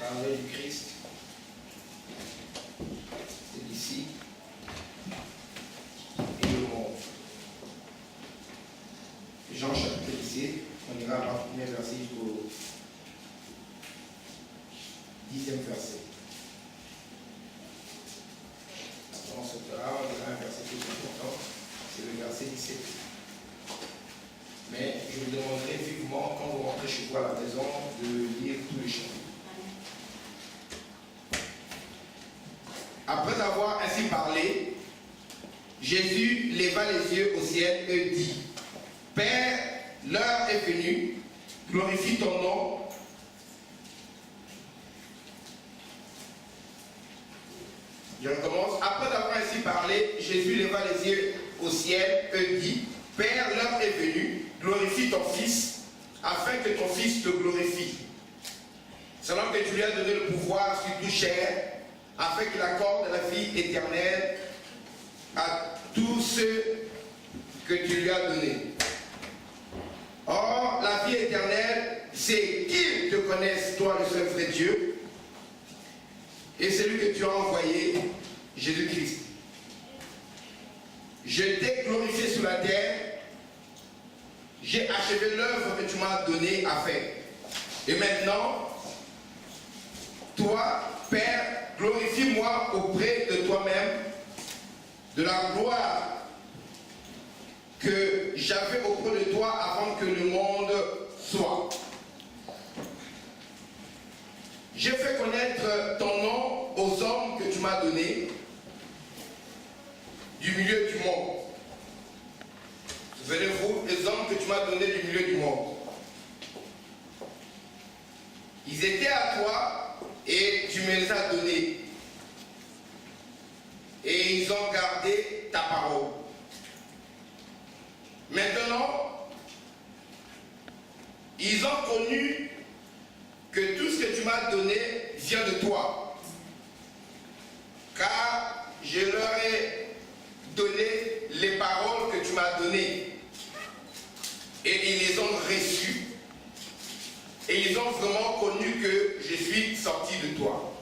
parler du Christ. C'est ici. Et le monde. Jean chapitre 17, on ira à la première verset jusqu'au 10e verset. Après on se fera, on ira un verset plus important, c'est le verset 17. Mais je vous demanderai vivement, quand vous rentrez chez vous à la maison, de lire tous les chapitres. Après avoir ainsi parlé, Jésus leva les yeux au ciel et dit: Père, l'heure est venue, glorifie ton nom. Je recommence. Après avoir ainsi parlé, Jésus leva les yeux au ciel et dit: Père, l'heure est venue, glorifie ton Fils, afin que ton Fils te glorifie. Selon que tu lui as donné le pouvoir sur toute chair, afin qu'il accorde la vie éternelle à tous ceux que tu lui as donnés. Or, la vie éternelle, c'est qu'ils te connaissent, toi le seul vrai Dieu, et celui que tu as envoyé, Jésus-Christ. Je t'ai glorifié sur la terre, j'ai achevé l'œuvre que tu m'as donnée à faire. Et maintenant, toi, Père, glorifie-moi auprès de toi-même de la gloire que j'avais auprès de toi avant que le monde soit. J'ai fait connaître ton nom aux hommes que tu m'as donnés du milieu du monde. Souvenez-vous, les hommes que tu m'as donnés du milieu du monde. Ils étaient à toi et tu me les as donnés. Et ils ont gardé ta parole. Maintenant, ils ont connu que tout ce que tu m'as donné vient de toi. Car je leur ai donné les paroles que tu m'as données. Et ils les ont reçues. Et ils ont vraiment connu que je suis sorti de toi.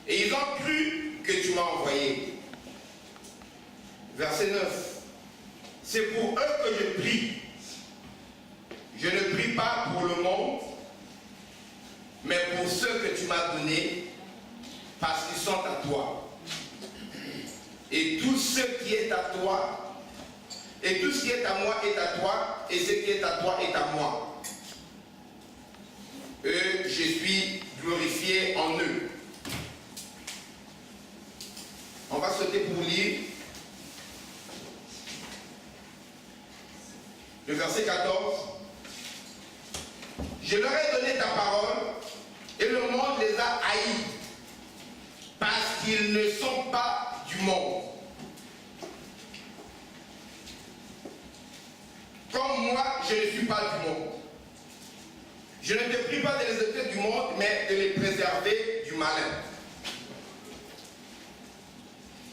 Et ils ont cru que tu m'as envoyé. Verset 9. C'est pour eux que je prie. Je ne prie pas pour le monde, mais pour ceux que tu m'as donnés, parce qu'ils sont à toi. Et tout ce qui est à toi, et tout ce qui est à moi est à toi, et ce qui est à toi est à moi. Je suis glorifié en eux. On va sauter pour lire le verset 14. Je leur ai donné ta parole et le monde les a haïs parce qu'ils ne sont pas du monde. Comme moi, je ne suis pas du monde. Je ne te prie pas de les ôter du monde, mais de les préserver du malin.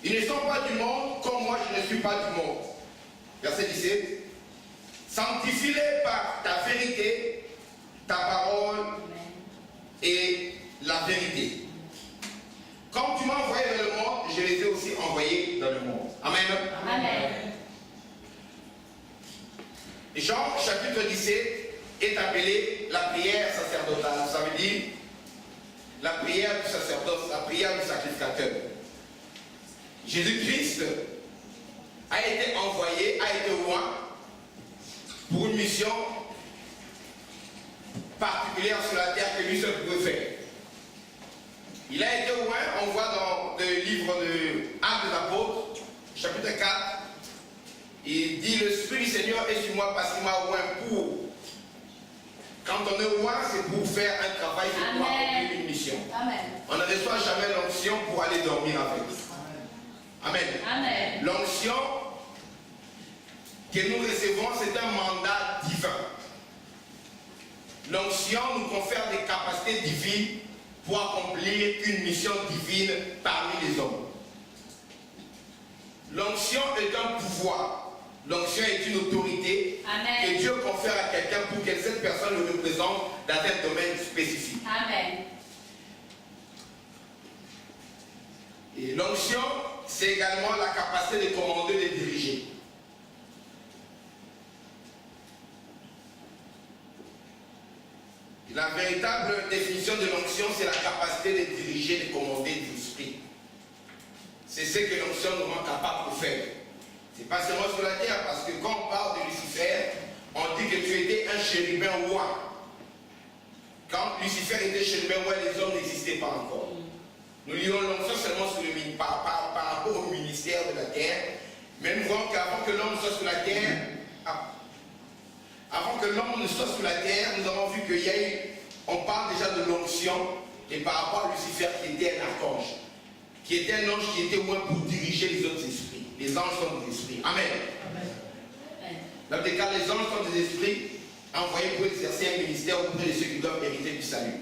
Ils ne sont pas du monde, comme moi je ne suis pas du monde. Verset 17. Sanctifie-les par ta vérité, ta parole et la vérité. Comme tu m'as envoyé dans le monde, je les ai aussi envoyés dans le monde. Amen. Amen. Jean chapitre 17 est appelé la prière sacerdotale. Ça veut dire la prière du sacerdoce, la prière du sacrificateur. Jésus-Christ a été envoyé, a été loin pour une mission particulière sur la terre que lui seul pouvait faire. Il a été loin, on voit dans le livre de Actes des Apôtres, chapitre 4, il dit: l'Esprit du Seigneur est sur moi parce qu'il m'a loin pour. Quand on est loin, c'est pour faire un travail, c'est pour accomplir une mission. Amen. On ne reçoit jamais l'onction pour aller dormir avec. Amen. Amen. L'onction que nous recevons, c'est un mandat divin. L'onction nous confère des capacités divines pour accomplir une mission divine parmi les hommes. L'onction est un pouvoir. L'onction est une autorité que Dieu confère à quelqu'un pour que cette personne le représente dans un domaine spécifique. Amen. Et l'onction, c'est également la capacité de commander, de diriger. La véritable définition de l'onction, c'est la capacité de diriger, de commander l'esprit. C'est ce que l'onction nous rend capable de faire. C'est pas seulement sur la terre, parce que quand on parle de Lucifer, on dit que tu étais un chérubin roi. Quand Lucifer était chérubin roi, les hommes n'existaient pas encore. Nous lisons l'onction seulement sur par rapport au ministère de la terre, mais nous voyons qu'avant que l'homme soit sur la terre, avant que l'homme ne soit sur la terre, nous avons vu qu'il y a eu, on parle déjà de l'onction, et par rapport à Lucifer qui était un archange, qui était un ange qui était loin pour diriger les autres esprits. Les anges sont des esprits. Amen. Dans des cas, les anges sont des esprits envoyés pour exercer un ministère auprès de ceux qui doivent hériter du salut.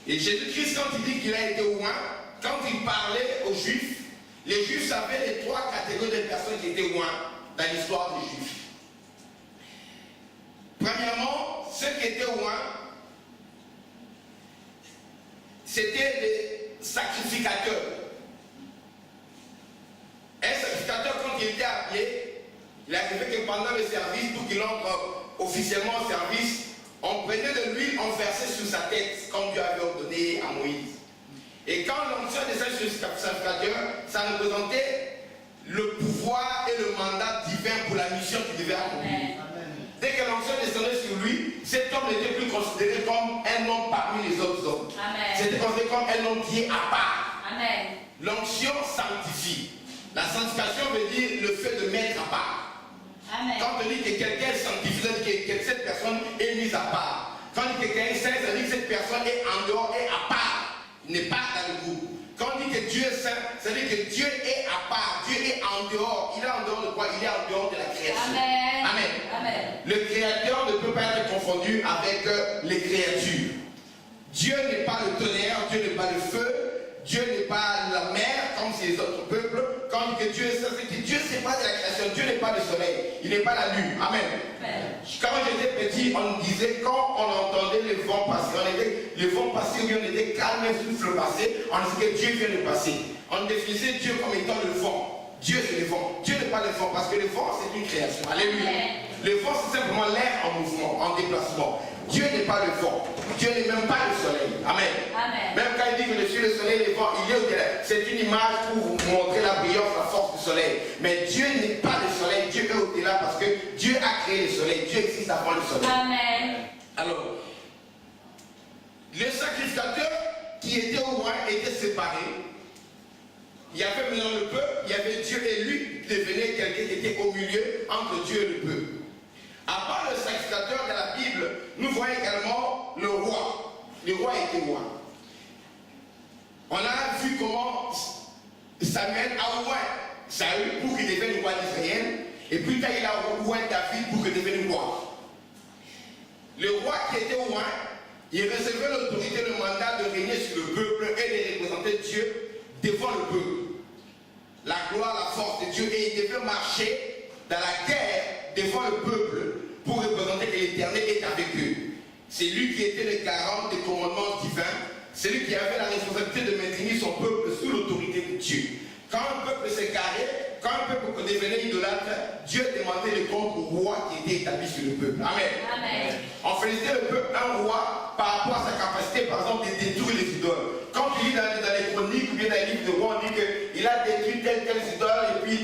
Et Jésus-Christ, quand il dit qu'il a été loin, quand il parlait aux Juifs, les Juifs savaient les trois catégories de personnes qui étaient loin dans l'histoire des Juifs. Premièrement, ceux qui étaient loin, c'était les sacrificateurs. Un sacrificateur, quand il était appelé, il arrivait que pendant le service, pour qu'il entre officiellement au service, on prenait de l'huile, on versait sur sa tête, comme Dieu avait ordonné à Moïse. Et quand l'onction descendait sur le sacrificateur, ça représentait le pouvoir et le mandat divin pour la mission qu'il devait accomplir. Dès que l'onction descendait sur lui, cet homme n'était plus considéré comme un homme parmi les autres hommes. C'était considéré comme un homme qui est à part. L'onction sanctifie. La sanctification veut dire le fait de mettre à part. Amen. Quand on dit que quelqu'un est sanctifié, ça veut dire que cette personne est mise à part. Quand on dit que quelqu'un est saint, ça veut dire que cette personne est en dehors, est à part. Il n'est pas dans le groupe. Quand on dit que Dieu est saint, ça veut dire que Dieu est à part. Dieu est en dehors. Il est en dehors de quoi? Il est en dehors de la création. Amen. Amen. Amen. Le créateur ne peut pas être confondu avec les créatures. Dieu n'est pas le tonnerre, Dieu n'est pas le feu, Dieu n'est pas la mer comme ces autres peuples. Quand on dit que Dieu est saint, c'est que Dieu n'est pas de la création. Dieu n'est pas le soleil, il n'est pas la lune. Amen. Amen. Quand j'étais petit, on disait, quand on entendait les vents passer, les vents passer ou bien on était calme, un souffle passer, on disait que Dieu vient de passer. On définissait Dieu comme étant le vent. Dieu c'est le vent. Dieu n'est pas le vent parce que le vent c'est une création. Alléluia. Le vent c'est simplement l'air en mouvement, en déplacement. Dieu n'est pas le vent. Dieu n'est même pas le soleil. Amen. Amen. Même quand il dit que je suis le soleil, le vent, il est au-delà. C'est une image pour vous montrer la brillance, la force du soleil. Mais Dieu n'est pas le soleil. Dieu est au-delà parce que Dieu a créé le soleil. Dieu existe avant le soleil. Amen. Alors, les sacrificateurs qui étaient au loin étaient séparés. Il y avait maintenant le peuple, il y avait Dieu et lui devenait quelqu'un qui était au milieu entre Dieu et le peuple. À part le sacrificateur de la Bible, nous voyons également le roi. Le roi était roi. On a vu comment Samuel a oint Saül pour qu'il devienne roi d'Israël, et plus tard il a oint David pour qu'il devienne roi. Le roi qui était oint, il recevait l'autorité, le mandat de régner sur le peuple et de représenter Dieu devant le peuple. La gloire, la force de Dieu, et il devait marcher dans la guerre devant le peuple pour représenter que l'Éternel est avec eux. C'est lui qui était le garant des commandements divins, c'est lui qui avait la responsabilité de maintenir son peuple sous l'autorité de Dieu. Quand un peuple s'égarait, quand un peuple devenait idolâtre, Dieu demandait le compte au roi qui était établi sur le peuple. Amen. Amen. On félicitait le peuple, un roi, par rapport à sa capacité, par exemple, de détruire les idoles. Quand tu lis dans les chroniques ou bien dans les livres de roi, on dit qu'il a détruit telle idole et puis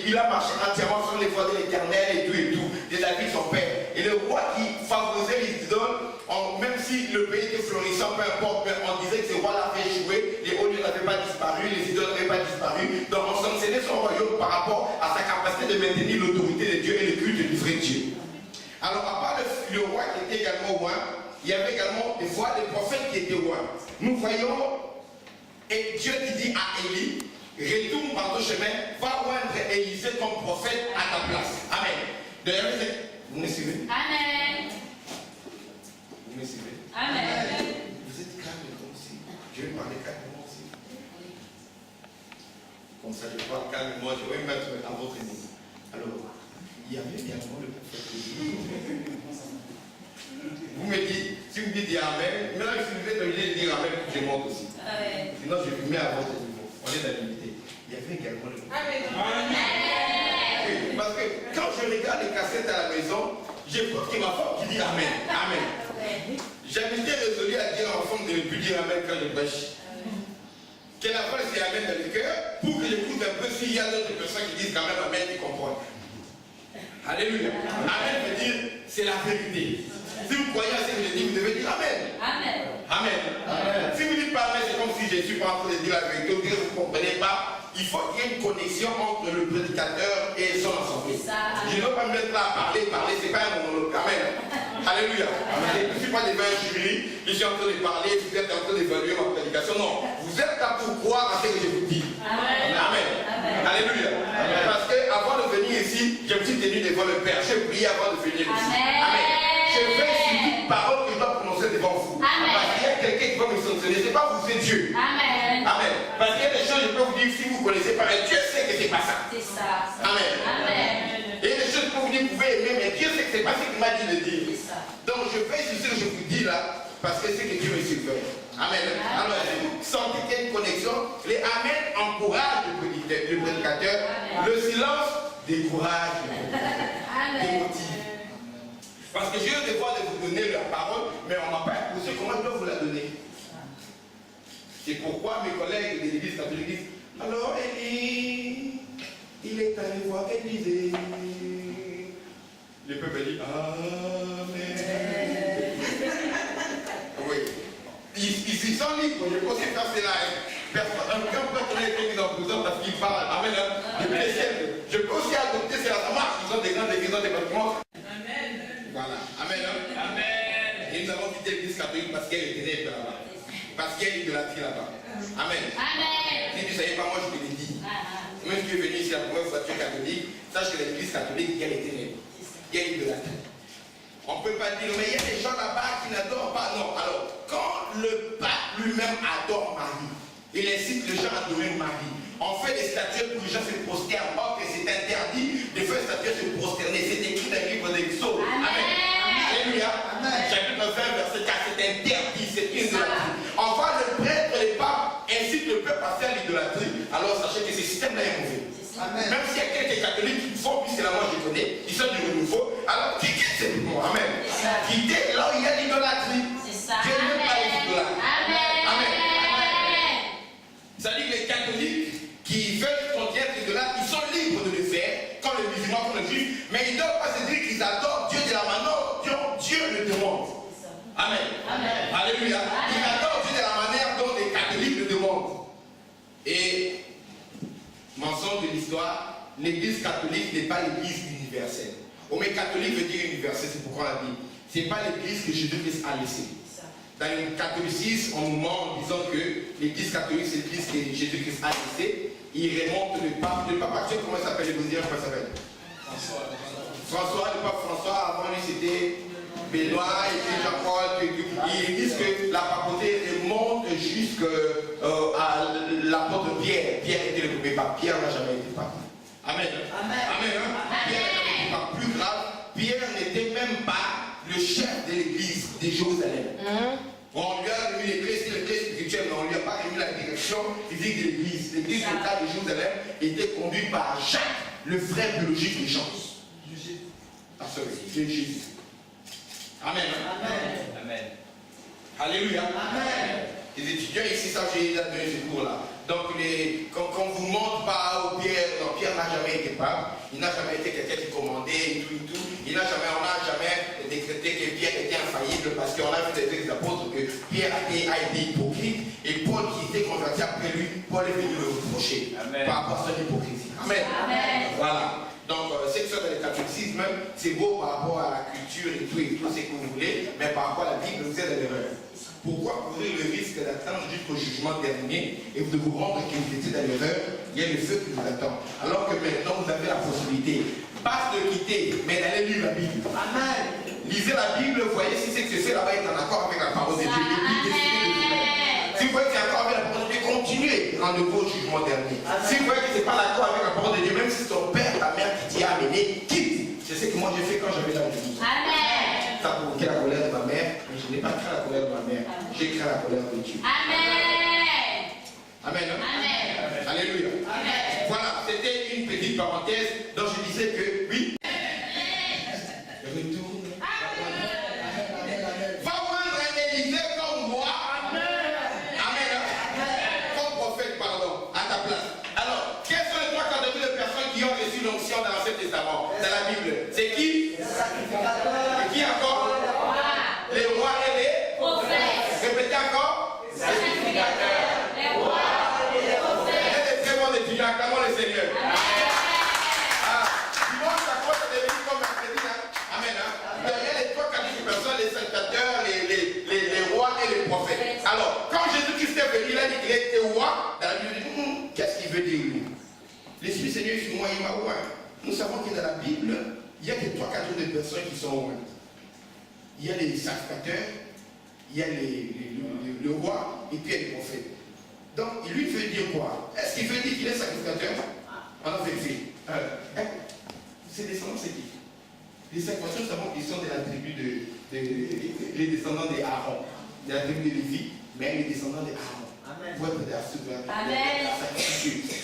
il a marché entièrement sur les voies de l'Éternel et tout, de David son père. Et le roi qui favorisait les idoles, même si le pays était florissant, peu importe, on disait que ce roi-là avait échoué, les hauts lieux n'avaient pas disparu, les idoles n'avaient pas disparu. Donc on sanctionnait son royaume par rapport à sa capacité de maintenir l'autorité de Dieu et le culte du vrai Dieu. Alors à part le roi qui était également roi, il y avait également des fois des prophètes qui étaient rois. Nous voyons, et Dieu qui dit à Élie, retourne par ton chemin, va oindre Élisée comme prophète à ta place. Amen. D'ailleurs, vous me suivez? Amen. Vous me suivez? Amen. Vous êtes calme comme si. Je vais parler calmement aussi. Comme ça, je parle calmement, je vais me mettre à votre niveau. Alors, il y avait également le prophète Élie. Vous me dites, si vous dites Amen, maintenant si vous êtes obligé de dire Amen, je monte aussi. Sinon je vous mets à votre niveau. On est dans l'unité. Il y avait également le prophète. Oui, parce que quand je regarde les cassettes à la maison, j'ai peur que ma femme qui dit Amen. Amen. J'avais été résolu à dire à ma femme de ne plus dire Amen quand je prêche. Qu'elle apprenne ses Amen dans le cœur pour que j'écoute un peu s'il y a d'autres personnes qui disent quand même Amen, qui comprennent. Alléluia. Amen veut dire c'est la vérité. Si vous croyez à ce que je dis, vous devez dire Amen. Amen. Amen. Amen. Si vous dites pas Amen, c'est comme si je ne suis pas en train de dire la vérité, ou que vous ne comprenez pas. Il faut qu'il y ait une connexion entre le prédicateur et son assemblée. Je ne veux pas me mettre là à parler, c'est pas un monologue. Amen. Alléluia. Amen. Je ne suis pas devant un jury, je suis en train de parler, vous êtes en train d'évaluer ma prédication. Non, vous êtes là pour croire à ce que je vous dis. Amen. Amen. Amen. Alléluia. Amen. Parce qu'avant de venir ici, je me suis tenu devant le Père. J'ai prié avant de venir ici. Amen. Je fais sur toute parole que je dois prononcer devant vous. Amen. Parce qu'il y a quelqu'un qui va me sanctionner. Ce n'est pas vous, c'est Dieu. Amen. Amen. Parce qu'il y a des choses, je peux vous dire, si vous ne connaissez pas, mais Dieu sait que ce n'est pas ça. C'est ça. Amen. Amen. Et des choses que vous dites, vous pouvez aimer, mais Dieu sait que ce n'est pas ce qu'il m'a dit de dire. Donc je fais sur ce que je vous dis là, parce que c'est que Dieu me surveille. Amen. Alors si vous sentez qu'il y a une connexion, les Amen encouragent le prédicateur. Le silence décourage le prédicateur. Démotive. Parce que j'ai eu le devoir de vous donner la parole, mais on ne m'a pas imposé comment je dois vous la donner. C'est pourquoi mes collègues de l'église catholique disent alors Élie, il est allé voir l'Élysée. Le peuple dit Amen. Oui. Ils sont libres, je peux aussi faire cela. Personne, aucun prêtre n'a été mis en prison parce qu'il parle. Amen. Depuis les siècles. Je peux aussi adopter cela, ça marche. Ils ont des grandes églises, des bâtiments. Voilà. Amen. Amen. Et nous avons quitté l'église catholique parce qu'elle est ténèbre là-bas. Parce qu'il y a une idolâtrie là-bas. Amen. Amen. Si tu ne savais pas, moi je te l'ai dit. Même si tu es venu ici la première fois, tu es catholique, sache que l'église catholique, il y a les ténèbres. Il y a l'idolâtrie. On ne peut pas dire, mais il y a des gens là-bas qui n'adorent pas. Non. Alors, quand le pape lui-même adore Marie, il incite les gens à adorer Marie. On fait des statues pour que les gens se prosternent. Or que c'est interdit de faire des statues se prosterner. C'est écrit dans le livre d'Exode. Amen. Alléluia. Chapitre 20, verset 4, c'est interdit, c'est une idolâtrie. Enfin, le prêtre, les papes incitent le peuple à faire l'idolâtrie. Alors sachez que ce système-là est mauvais. Amen. Même s'il y a quelques catholiques qui font, puisque là moi je connais, qui sont du renouveau, alors quittez ces mouvements. Amen. Quittez là où il y a l'idolâtrie. Dieu n'aime pas les idolâtres. Amen. C'est-à-dire que les catholiques qui veulent qu'on tienne l'idolâtre, ils sont libres de le faire, comme les musulmans, comme les juifs, mais ils ne doivent pas se dire qu'ils adorent Dieu de la manière dont Dieu le demande. Amen. Amen. Alléluia. Ils adorent Dieu de la manière dont les catholiques le demandent. Et mensonge de l'histoire, l'église catholique n'est pas l'église universelle. Mais catholique veut dire universel, c'est pourquoi on a dit. Ce n'est pas l'église que Jésus-Christ a laissée. Dans le catholicisme, on nous ment en disant que l'église catholique, c'est l'église que Jésus-Christ a laissée. Il remonte le pape. Le pape actuel, comment il s'appelle? Vous dire comment il s'appelle? François, le pape François, avant lui c'était Benoît et puis Jean-Paul. Ils disent que la papauté remonte jusqu'à l'apôtre Pierre. Pierre était le premier pape. Pierre n'a jamais été pape. Amen. Amen. Amen. Pierre n'était pas plus grave. Pierre n'était même pas le chef de l'église de Jérusalem. On lui a remis l'église spirituelle, mais on ne lui a pas remis la direction physique de l'église. L'église locale de Jérusalem était conduite par Jacques, le frère biologique de Jean. Jésus. Amen. Amen. Amen. Alléluia. Amen. Les étudiants ici savent que j'ai donné ce cours-là. Donc, quand on ne vous montre pas au Pierre, non, Pierre n'a jamais été pape, il n'a jamais été quelqu'un qui commandait et tout. On n'a jamais décrété que Pierre était infaillible parce qu'on a vu des textes d'apôtres que Pierre a été hypocrite et Paul qui était converti après lui, Paul est venu le reprocher par rapport à son hypocrisie. Amen. Amen. Voilà. Donc, c'est que ça dans le catholicisme, c'est beau par rapport à la culture et tout ce que vous voulez, mais par rapport à la Bible, vous êtes dans l'erreur. Pourquoi courir le risque d'attendre jusqu'au jugement dernier et de vous rendre que vous étiez dans l'erreur, il y a le feu qui vous attend. Alors que maintenant, vous avez la possibilité, pas de quitter, mais d'aller lire la Bible. Amen. Lisez la Bible, voyez si c'est que ce fait là-bas est en accord avec la parole de Dieu. Si vous voyez que c'est en accord avec la parole de Dieu, continuez, rendez-vous au jugement dernier. Si vous voyez que ce n'est pas l'accord avec la parole de Dieu, même si c'est ton père, ta mère qui t'y a amené, comment j'ai fait quand j'avais l'âge de 12 ans. Amen. Ça a provoqué la colère de ma mère, mais je n'ai pas craint la colère de ma mère. J'ai craint la colère de Dieu. Amen. Amen. Hein? Amen. Alléluia. Amen. Voilà, c'était une petite parenthèse dont je disais que oui. Retourne. Va voir un Élisée comme moi. Amen. Comme prophète, pardon, à ta place. Alors, quelles sont les trois catégories de personnes qui ont reçu l'onction dans l'Ancien Testament, dans la Bible? C'est qui? Et qui encore? Les rois et les prophètes. Répétez encore. Les sacrificateurs, les rois et les prophètes. Il y a des très bons étudiants, acclamons le Seigneur. Dimanche, ça commence à devenir comme mercredi. Amen. Il y a les trois catégories de personnes, les sacrificateurs, les rois et les prophètes. Alors, quand Jésus-Christ est venu, il a dit qu'il était roi. Dans la Bible, il dit, qu'est-ce qu'il veut dire lui? L'Esprit Seigneur est sur moi, il m'a oint. Nous savons que dans la Bible, il y a que trois catégories de personnes qui sont ointes. Il y a les sacrificateurs, il y a le roi et puis il y a les prophètes. Donc, il lui veut dire quoi? Est-ce qu'il veut dire qu'il est sacrificateur? On a vérifié. Ses descendants, c'est qui? Les sacrificateurs, nous savons qu'ils sont de la tribu les descendants d'Aaron, de la tribu de Lévi, mais les descendants d'Aaron. Pour être de la sacrificature.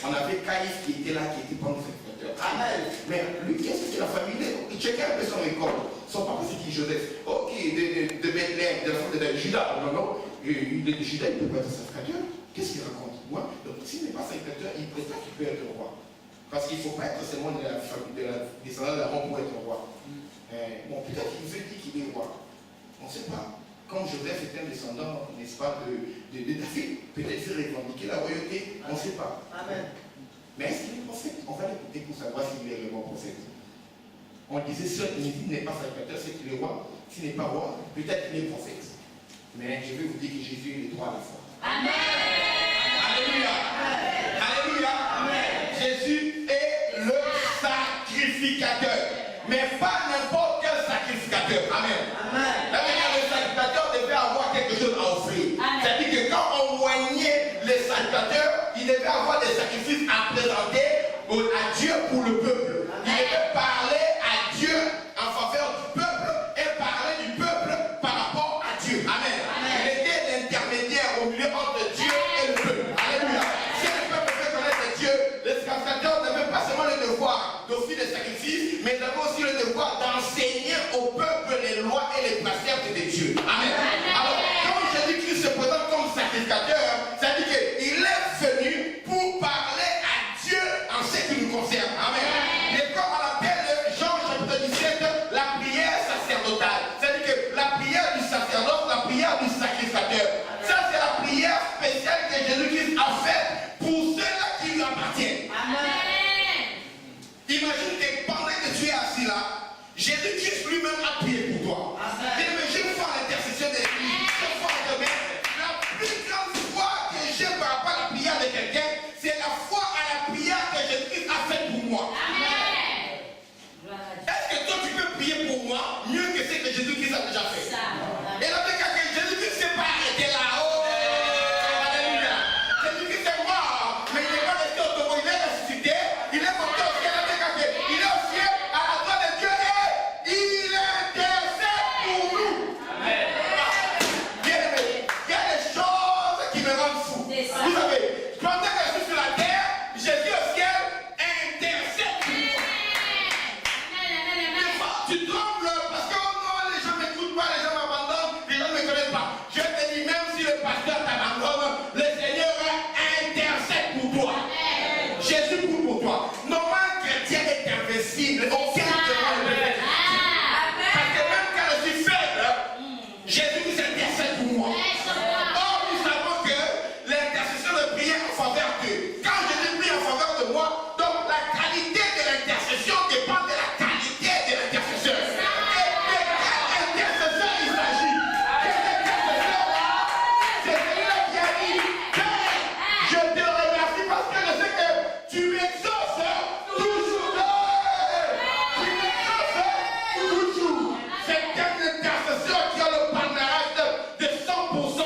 On avait Caïphe qui était là, qui était pas le sacrificateur. Amen. Mais lui, qu'est-ce que la famille? Il checkait un peu son école. Son papa, c'est qui? Joseph. Ok, de Bethléem, de la famille de Judas. Non. De Judas, il ne peut pas être sacrificateur. Qu'est-ce qu'il raconte? Moi, donc s'il n'est pas sacrificateur, il prétend qu'il peut être roi. Parce qu'il ne faut pas être seulement de la famille, de la descendance d'Aaron pour être roi. Bon, peut-être qu'il veut dire qu'il est roi. On ne sait pas. Comme Joseph était un descendant, n'est-ce pas, de David, peut-être qu'il revendiquer la royauté, on ne sait pas. Amen. Mais est-ce qu'il est prophète? On va l'écouter pour savoir s'il est vraiment prophète. On disait, seul il n'est pas sacrificateur, c'est qu'il est roi. S'il n'est pas roi, peut-être qu'il est prophète. Mais je vais vous dire que Jésus est les trois à la fois. Amen. Alléluia. Amen. Alléluia. Amen. Jésus est le sacrificateur. Mais pas n'importe quel sacrificateur. Amen. Amen. Le sacrificateur devait avoir quelque chose à offrir. C'est-à-dire que quand on oignait les sacrificateurs, il devait avoir des sacrifices à présenter à Dieu pour le peuple. Il devait parler à Dieu en faveur du peuple et parler du peuple par rapport à Dieu. Amen. Il était l'intermédiaire au milieu entre Dieu et le peuple. Alléluia. Si le peuple veut connaître Dieu, les sacrificateurs n'avaient pas seulement le devoir d'offrir des sacrifices, mais ils avaient aussi le devoir d'enseigner au peuple les lois et les préceptes de Dieu. Amen. Alors, quand Jésus-Christ se présente comme sacrificateur, ça dit qu'il est venu pour parler à Dieu en ce qui nous concerne. Amen. L'école on appelle Jean chapitre 17 la prière sacerdotale. C'est-à-dire que la prière du sacerdoce, la prière du sacrificateur. Ça, c'est la prière spéciale que Jésus-Christ a faite pour ceux-là qui lui appartiennent. Amen. Imagine que pendant que tu es assis là, Jésus-Christ lui-même a prié pour toi. Il dit, mais je vais faire l'intercession de l'Église. La plus grande foi que j'ai par rapport à la prière de quelqu'un, c'est la foi à la prière que Jésus-Christ a faite pour moi. Amen. Est-ce que toi tu peux prier pour moi mieux que ce que Jésus-Christ a déjà fait? Et là, que Jésus-Christ ne s'est pas arrêté là-haut. Alléluia. Jésus-Christ est mort, mais il n'est pas resté au tombeau, il est ressuscité, il est monté au ciel, il est au ciel, à la droite de Dieu et il intercède pour nous. Amen. Bien aimé, il y a des choses qui me rendent fou. Vous savez, pendant que je suis sur la terre, Jésus au ciel intercède pour moi. Des fois, tu trembles parce que oh non, les gens ne m'écoutent pas, les gens m'abandonnent, les gens ne me connaissent pas. Je te dis, même si le pasteur t'abandonne, le Seigneur intercède pour toi. Jésus prie pour toi. Normalement, chrétien est invincible. Aucun demande ne peut. Parce que même quand je suis faible, Jésus intercède pour moi. Or, nous savons que l'intercession de prière en faveur d'eux. Quand Jésus prie en faveur de moi, donc la qualité de l'intercession dépend de la qualité de l'intercesseur. Et de quel intercesseur il s'agit? Quel intercesseur? C'est celui-là qui a dit, Père, je te remercie parce que je sais que tu m'exauces toujours. Tu m'exauces toujours. C'est un intercesseur qui a le palmarès de 100%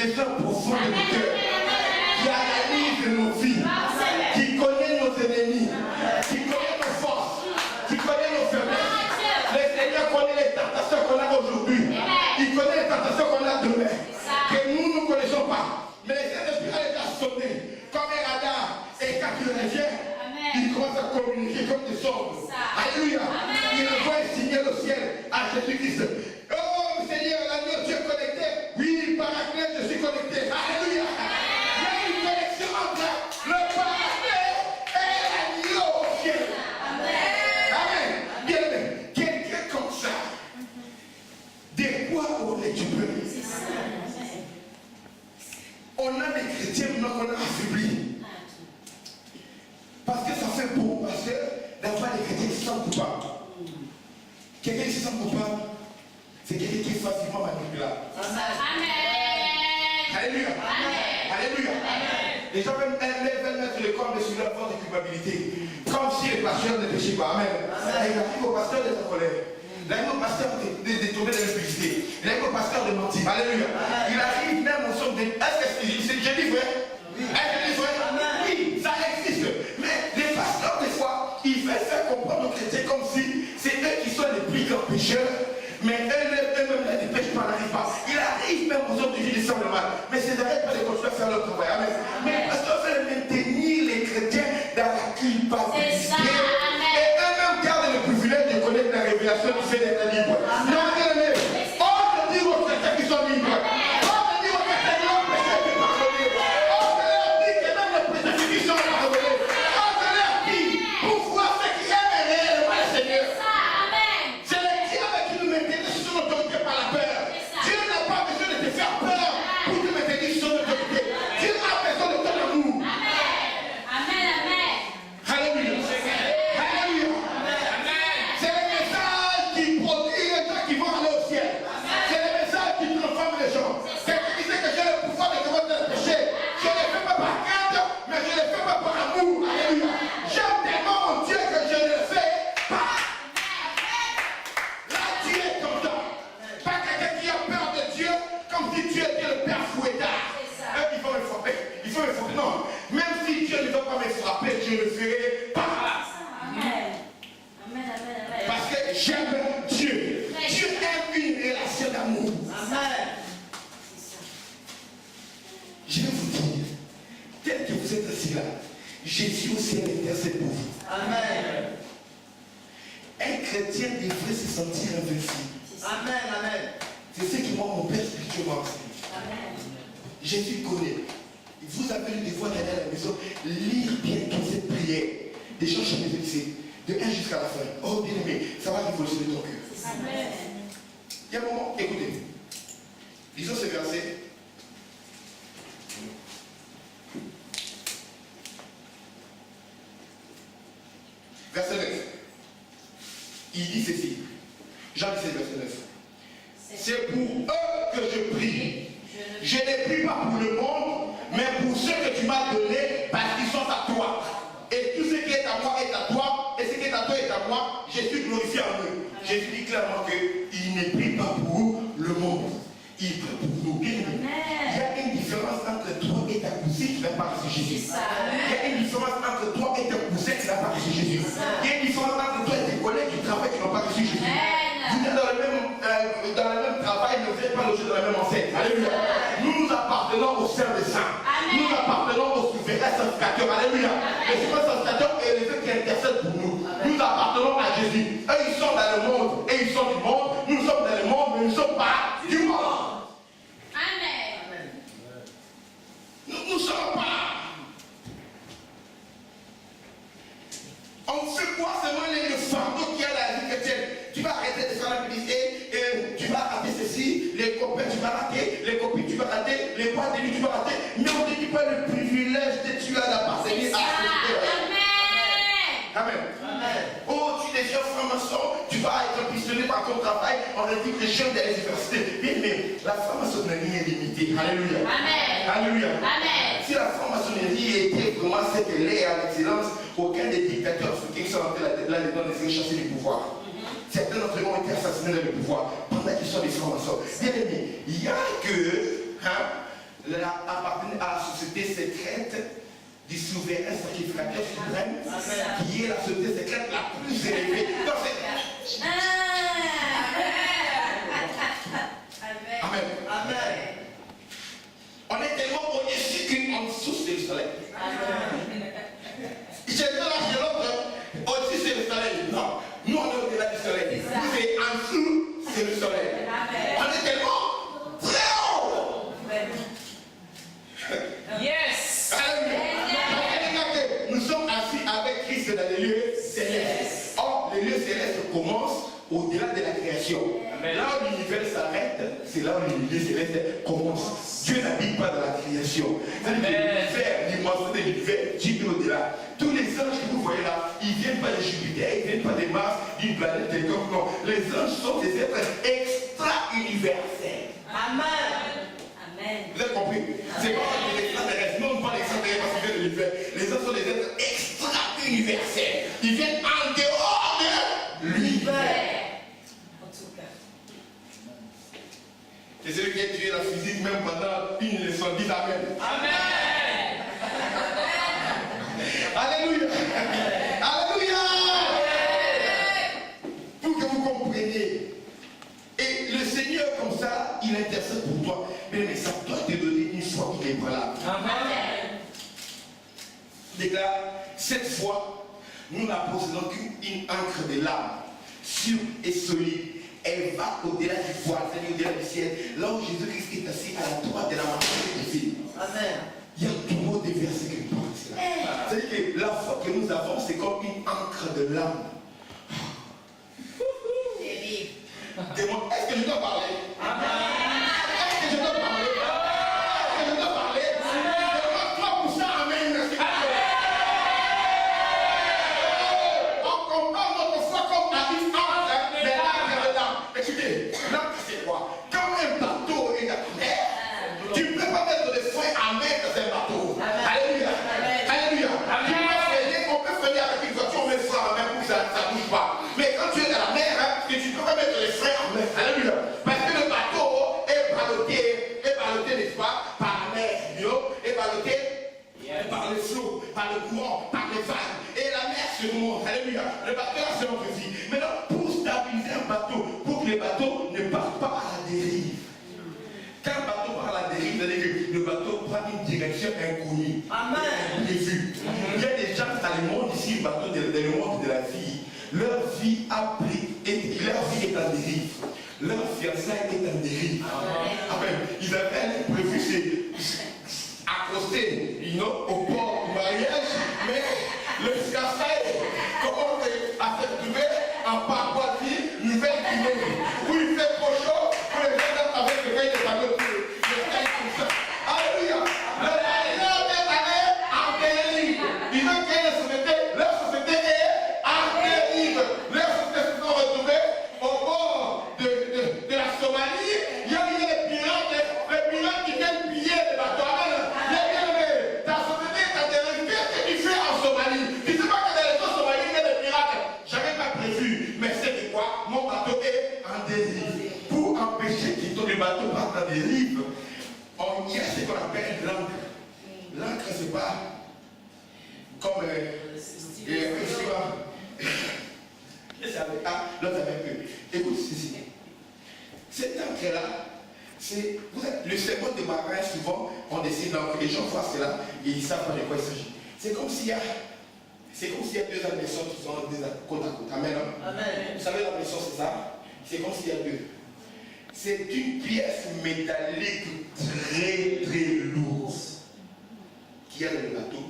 besoins profonds de nos cœurs, qui analyse nos vies, qui connaît nos ennemis, qui connaît nos forces, qui connaît nos faiblesses. Le Seigneur connaît les tentations qu'on a aujourd'hui. Il connaît les tentations qu'on a demain. Que nous ne connaissons pas. Mais le Saint-Esprit a déjà sonné comme un radar. Et quand il revient, il commence à communiquer comme des sondes. Alléluia. Il envoie un signal au ciel à Jésus-Christ. Oh Seigneur, l'agneau, tu es connecté. Oui, Paraclet, je suis connecté. Alléluia. Il y a une connexion entre le Paraclet et l'agneau au ciel. Amen. Bien aimé. Quelqu'un comme ça, de quoi on est du peuple? On a des chrétiens maintenant qu'on a affaiblis. Parce que ça fait beau, parce que d'avoir des chrétiens qui se sentent coupables. Quelqu'un qui se sent coupable, c'est quelqu'un qui est facilement manipulable. Alléluia. Alléluia. Les gens veulent mettre le corps sur leur force de culpabilité. Comme si le pasteur ne péchait pas. Amen. Il arrive au pasteur d'être en colère. Il arrive au pasteur de détourner de l'impudicité. Il arrive au pasteur de mentir. Alléluia. Il arrive même au son de. Est-ce que je dis vrai? Est-ce que je dis vrai? Oui, ça existe. Mais les pasteurs, des fois, ils veulent faire comprendre aux chrétiens comme si c'est eux qui sont les plus grands pécheurs. Mais eux-mêmes ne pêchent pas, n'arrivent pas. Il arrive même aux autres de faire le mal. Mais c'est n'arrête pas de continuer à faire leur travail. Amen. Mais le pasteur veut maintenir les chrétiens dans la culpabilité. Et eux-mêmes gardent le privilège de connaître la révélation qui fait d'être libre. Non, bien aimé, on te dit aux chrétiens qui sont libres. On te dit aux chrétiens qui ont péché et pardonné. On te leur dit que même les péchés qui sont pardonnés. On te leur dit pour voir ce qui est réellement le Seigneur. C'est le Dieu qui nous maintenait sous son autorité par la peur. Dieu n'a pas besoin de te faire peur pour te maintenir sous son autorité. Dieu a besoin de ton amour. Alléluia. Alléluia. C'est le message qui produit les gens qui vont aller au ciel. C'est le message qui transforme les gens. Quelqu'un qui sait que j'ai le pouvoir de commettre le péché. Je ne le fais pas par crainte, mais je ne le fais pas par amour. Alléluia. J'aime tellement mon Dieu que je ne le fais pas. Là, Dieu est content. Pas quelqu'un qui a peur de Dieu, comme si Dieu était le Père fouettard. Il faut me frapper. Il faut me frapper. Non. Même si Dieu ne va pas me frapper, je ne le ferai pas. Parce que j'aime Dieu. Dieu aime une relation d'amour. Je vais vous dire, tel que vous êtes assis là, Jésus au ciel intercède pour vous. Un chrétien devrait se sentir invincible. C'est ce qui m'a mon père spirituellement enseigné. Jésus connaît. Vous avez le devoir d'aller à la maison, lire bien toute cette prière. Des gens chapitre 17, de 1 jusqu'à la fin. Oh bien aimé, ça va révolutionner ton cœur. Il y a un moment, écoutez. Lisons ce verset. Verset 9. Il dit ceci. Jean 17, verset 9. C'est pour eux que je prie. Je ne prie pas pour le monde, mais pour ceux que tu m'as donnés, parce qu'ils sont à toi. Et tout ce qui est à moi est à toi, et ce qui est à toi est à moi. Je suis glorifié en eux. Jésus dit clairement qu'il ne prie pas pour le monde. Il prie pour nous. Il y a une différence entre toi et ta cousine qui n'a pas reçu Jésus. Il y a une différence entre toi et ta cousine qui n'a pas reçu Jésus. Il y a une différence entre toi et tes collègues qui travaillent qui n'ont pas reçu Jésus. Vous êtes dans le même travail, mais vous n'êtes pas logés dans la même enseigne. Alléluia. Nous appartenons au Saint des Saints. Nous appartenons au souverain sanctificateur. Alléluia. Le souverain sanctificateur est le Dieu qui intercède pour nous. Nous appartenons à Jésus. Eux, ils sont dans le monde et ils sont du monde. Nous sommes dans le monde, mais nous ne sommes pas du monde. Amen. Nous ne sommes pas. On fait quoi seulement le fardeau qui a la vie chrétienne? Tu vas arrêter de faire la publicité, tu vas rater ceci, les copains tu vas rater, les copines tu vas rater, les boîtes de nuit tu vas rater, mais on ne dit pas le privilège que tu as d'appartenir à Amen. Amen. Oh, tu deviens franc-maçon, tu vas être pistonné par ton travail, on a dit que les jeunes de l'université. Bien, mais la franc-maçonnerie est limitée. Alléluia. Amen. Alléluia. Amen. Si la franc-maçonnerie était vraiment ce qu'elle est à l'excellence, aucun des dictateurs qui sont entrés là-dedans ne serait chassé du pouvoir. Certains d'entre eux ont été assassinés dans le pouvoir pendant qu'ils sont des francs-maçons. Bien aimé, il y a que appartenait à la société secrète du souverain sacrificateur suprême, qui est la société secrète la plus élevée. Donc, Amen. Amen. On est tellement au-dessus qu'en dessous c'est le soleil. J'ai dit là chez l'autre, au-dessus c'est le soleil. Non, nous on est au-delà du soleil. Nous c'est en dessous, c'est le soleil. On est tellement très haut. Yes. Nous sommes assis avec Christ dans les lieux célestes. Or, les lieux célestes commencent au-delà de la création. Là où l'univers s'arrête, c'est là où l'univers céleste commence. Dieu n'habite pas dans la création. L'univers, l'immensité de l'univers, Dieu est au-delà. Tous les anges que vous voyez là, ils ne viennent pas de Jupiter, ils ne viennent pas de Mars, d'une planète quelconque. Non, les anges sont des êtres extra-universels. Amen. Vous avez compris? C'est pas des extraterrestres. Non, pas des extraterrestres parce qu'ils viennent de l'univers. Les anges sont des êtres extra-universels. Ils viennent en dehors de l'univers. C'est celui qui a tué la physique même pendant une leçon. Dites Amen. Amen. Alléluia. Alléluia. Pour que vous compreniez. Et le Seigneur comme ça, il intercède pour toi. Mais ça doit te donner une foi qui n'est pas là. Amen. Déclare, cette fois, nous la possédons qu'une encre de l'âme, sûre et solide. Elle va au-delà du voile, c'est-à-dire au-delà du ciel, là où Jésus-Christ est assis à la droite de la majorité divine. Amen. Il y a toujours des versets qui parlent de cela. C'est-à-dire que la foi que nous avons, c'est comme une encre de l'âme. Est-ce que je dois parler? Est-ce que je dois parler? Est-ce que je dois parler? Demande-toi pour ça, amen. On comprend notre foi comme la vie encre de l'âme. Écoutez, l'encre c'est quoi? Quand un bateau est à terre, tu ne peux pas mettre de frein à main dans un bateau. Alléluia. Alléluia. On peut freiner avec une voiture, on met le frein à main pour que ça ne bouge pas. Mais quand tu es dans la mer, tu ne peux pas mettre les freins à main. Alléluia. Parce que le bateau est ballotté, n'est-ce pas, par la mer, est ballotté par le flot, par le courant, par les vagues. Et la mer se monte. Alléluia. Le bateau a son vie. Maintenant, pour stabiliser un bateau, pour que les bateaux ne partent pas à la dérive. Quand un bateau part à la dérive, c'est-à-dire que le bateau prend une direction inconnue. Amen. Prévue. Il y a des gens dans le monde ici, dans le monde de la vie, leur vie a pris, leur vie est en dérive. Leur fiançailles est en dérive. Amen. Ils avaient prévu accoster au port du mariage, mais le fiançailles commence à se trouver en Papouasie, Nouvelle-Guinée, où il fait trop chaud pour les gens avec le veille de panneau. Alléluia. Le mariage est allé en dérive. Ils ont créé une société, leur société est en dérive. Leur société se sont retrouvées au bord de la Somalie. Il y a les pirates qui viennent piller les bateaux. Ta société est en dérive. Qu'est-ce que tu fais en Somalie? Tu ne sais pas que dans les autres Somalies, il y a des pirates. J'avais pas prévu. Mais c'est quoi? Mon bateau est en dérive. Pour empêcher que le bateau parte en dérive, il y a ce qu'on appelle l'encre. L'encre, c'est pas comme l'autre avec eux. Écoute ceci. Cette encre-là, c'est le symbole de marin. Souvent, on décide d'encre. Les gens voient cela et ils savent pas de quoi il s'agit. C'est comme s'il y a deux admissions qui sont côte à côte. Amen. Amen. Vous savez, la maison, c'est ça? C'est comme s'il y a deux. C'est une pièce métallique très très lourde qui est dans le bateau,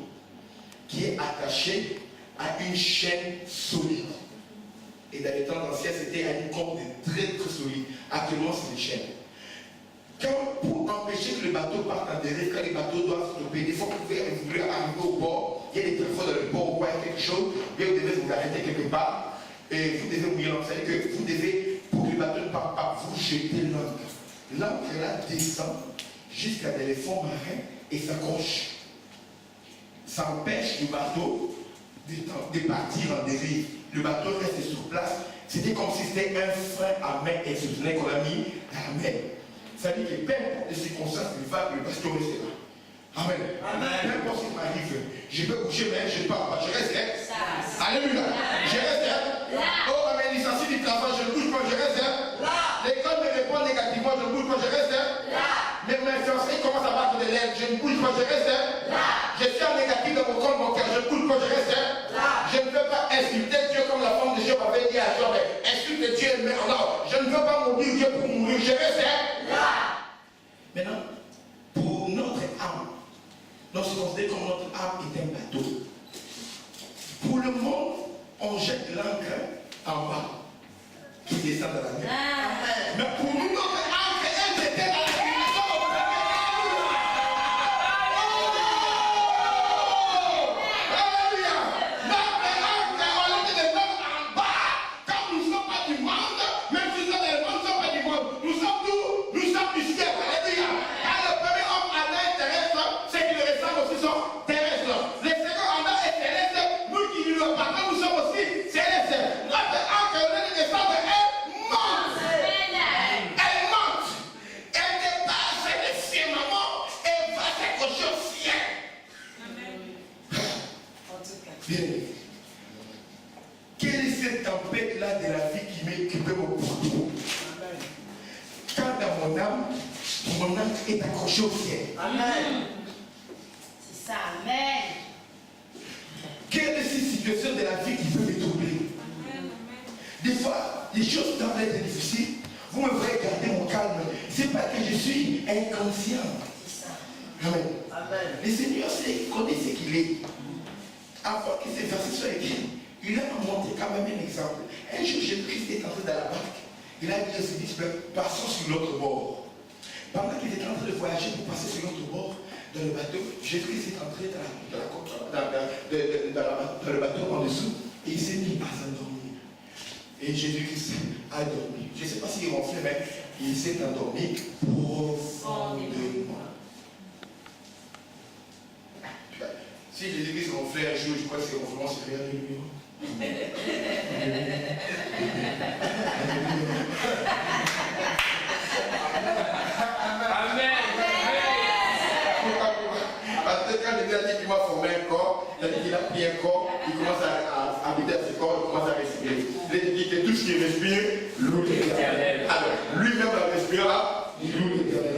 qui est attachée à une chaîne solide. Et dans les temps anciens, c'était à une corde très très solide. Actuellement, c'est des chaînes. Pour empêcher que le bateau parte en dérive, quand les bateaux doivent stopper, des fois vous voulez arriver au port, il y a des téléphones dans le port, vous voyez quelque chose, et vous devez vous arrêter quelque part, et vous devez mouiller l'encre. C'est-à-dire que vous devez, pour que le bateau ne parte pas, vous jetez l'encre. L'encre là descend jusqu'à des fonds marins et s'accroche. Ça empêche le bateau de partir en dérive. Le bateau reste sur place. C'était comme si c'était un frein à main exceptionnel qu'on a mis à la main. Ça veut dire que peu importe les circonstances, il va, le pasteur reste là. Amen. Peu importe ce qui m'arrive, je peux bouger, mais je ne pars pas. Je reste là. Alléluia. Je reste là. Oh, mes licenciés du travail, je ne bouge pas, je reste là. L'école me répond négativement, je ne bouge pas, je reste là. Mais mes fiancés commencent à battre des lèvres, je ne bouge pas, je reste là. Je suis en négatif dans mon compte bancaire, je ne bouge pas, je reste là. Je ne veux pas insulter Dieu comme la femme de Job avait dit à Job. Insulte Dieu, mais non, je ne veux pas mourir Dieu pour mourir, je reste là. Maintenant, pour notre âme, lorsqu'on considère comme notre âme est un bateau, pour le monde, on jette l'ancre en bas, qui descend dans la mer. Mais pour nous, notre ancre, elle était dans la mer. Alléluia. Notre ancre, on était descendre en bas. Comme nous ne sommes pas du monde, même si nous sommes des mondes, nous ne sommes pas du monde. Nous sommes tous, nous sommes du ciel. Alléluia. Quand le premier homme Adam est terrestre, c'est qu'il ressemble aussi sont terrestres. Les seconds Adam est terrestre, nous qui nous le partons, nous sommes aussi célestes. Notre ancre, on est descendre, elle monte. Elle monte. Elle dépasse le firmament et va s'accrocher au ciel. Bien. Quelle est cette tempête-là de la vie qui peut me porter? Quand dans mon âme est accrochée au ciel. Amen. C'est ça, amen. Quelle est cette situation de la vie qui peut me troubler? Des fois, les choses semblent être difficiles. Vous me voyez garder mon calme. Ce n'est pas que je suis inconscient. Amen. Le Seigneur connaît ce qu'il est. Avant que ces versets soient écrits, il a montré quand même un exemple. Un jour, Jésus-Christ est entré dans la barque. Il a dit à ses disciples, passons sur l'autre bord. Pendant qu'il était en train de voyager pour passer sur l'autre bord, dans le bateau, Jésus-Christ est entré dans le bateau en dessous et il s'est mis à s'endormir. Et Jésus-Christ a dormi. Je ne sais pas s'il ronflait, mais il s'est endormi profondément. Si Jésus-Christ ronflait un jour, je crois que c'est ronflement supérieur de lui. Amen. Parce que quand Jésus a dit qu'il m'a formé un corps, il a dit qu'il a pris un corps, il commence à habiter à ce corps, il commence à respirer. Il a dit que tout ce qui respire, loue l'Éternel. Alors, lui-même va respirer là, il loue l'Éternel.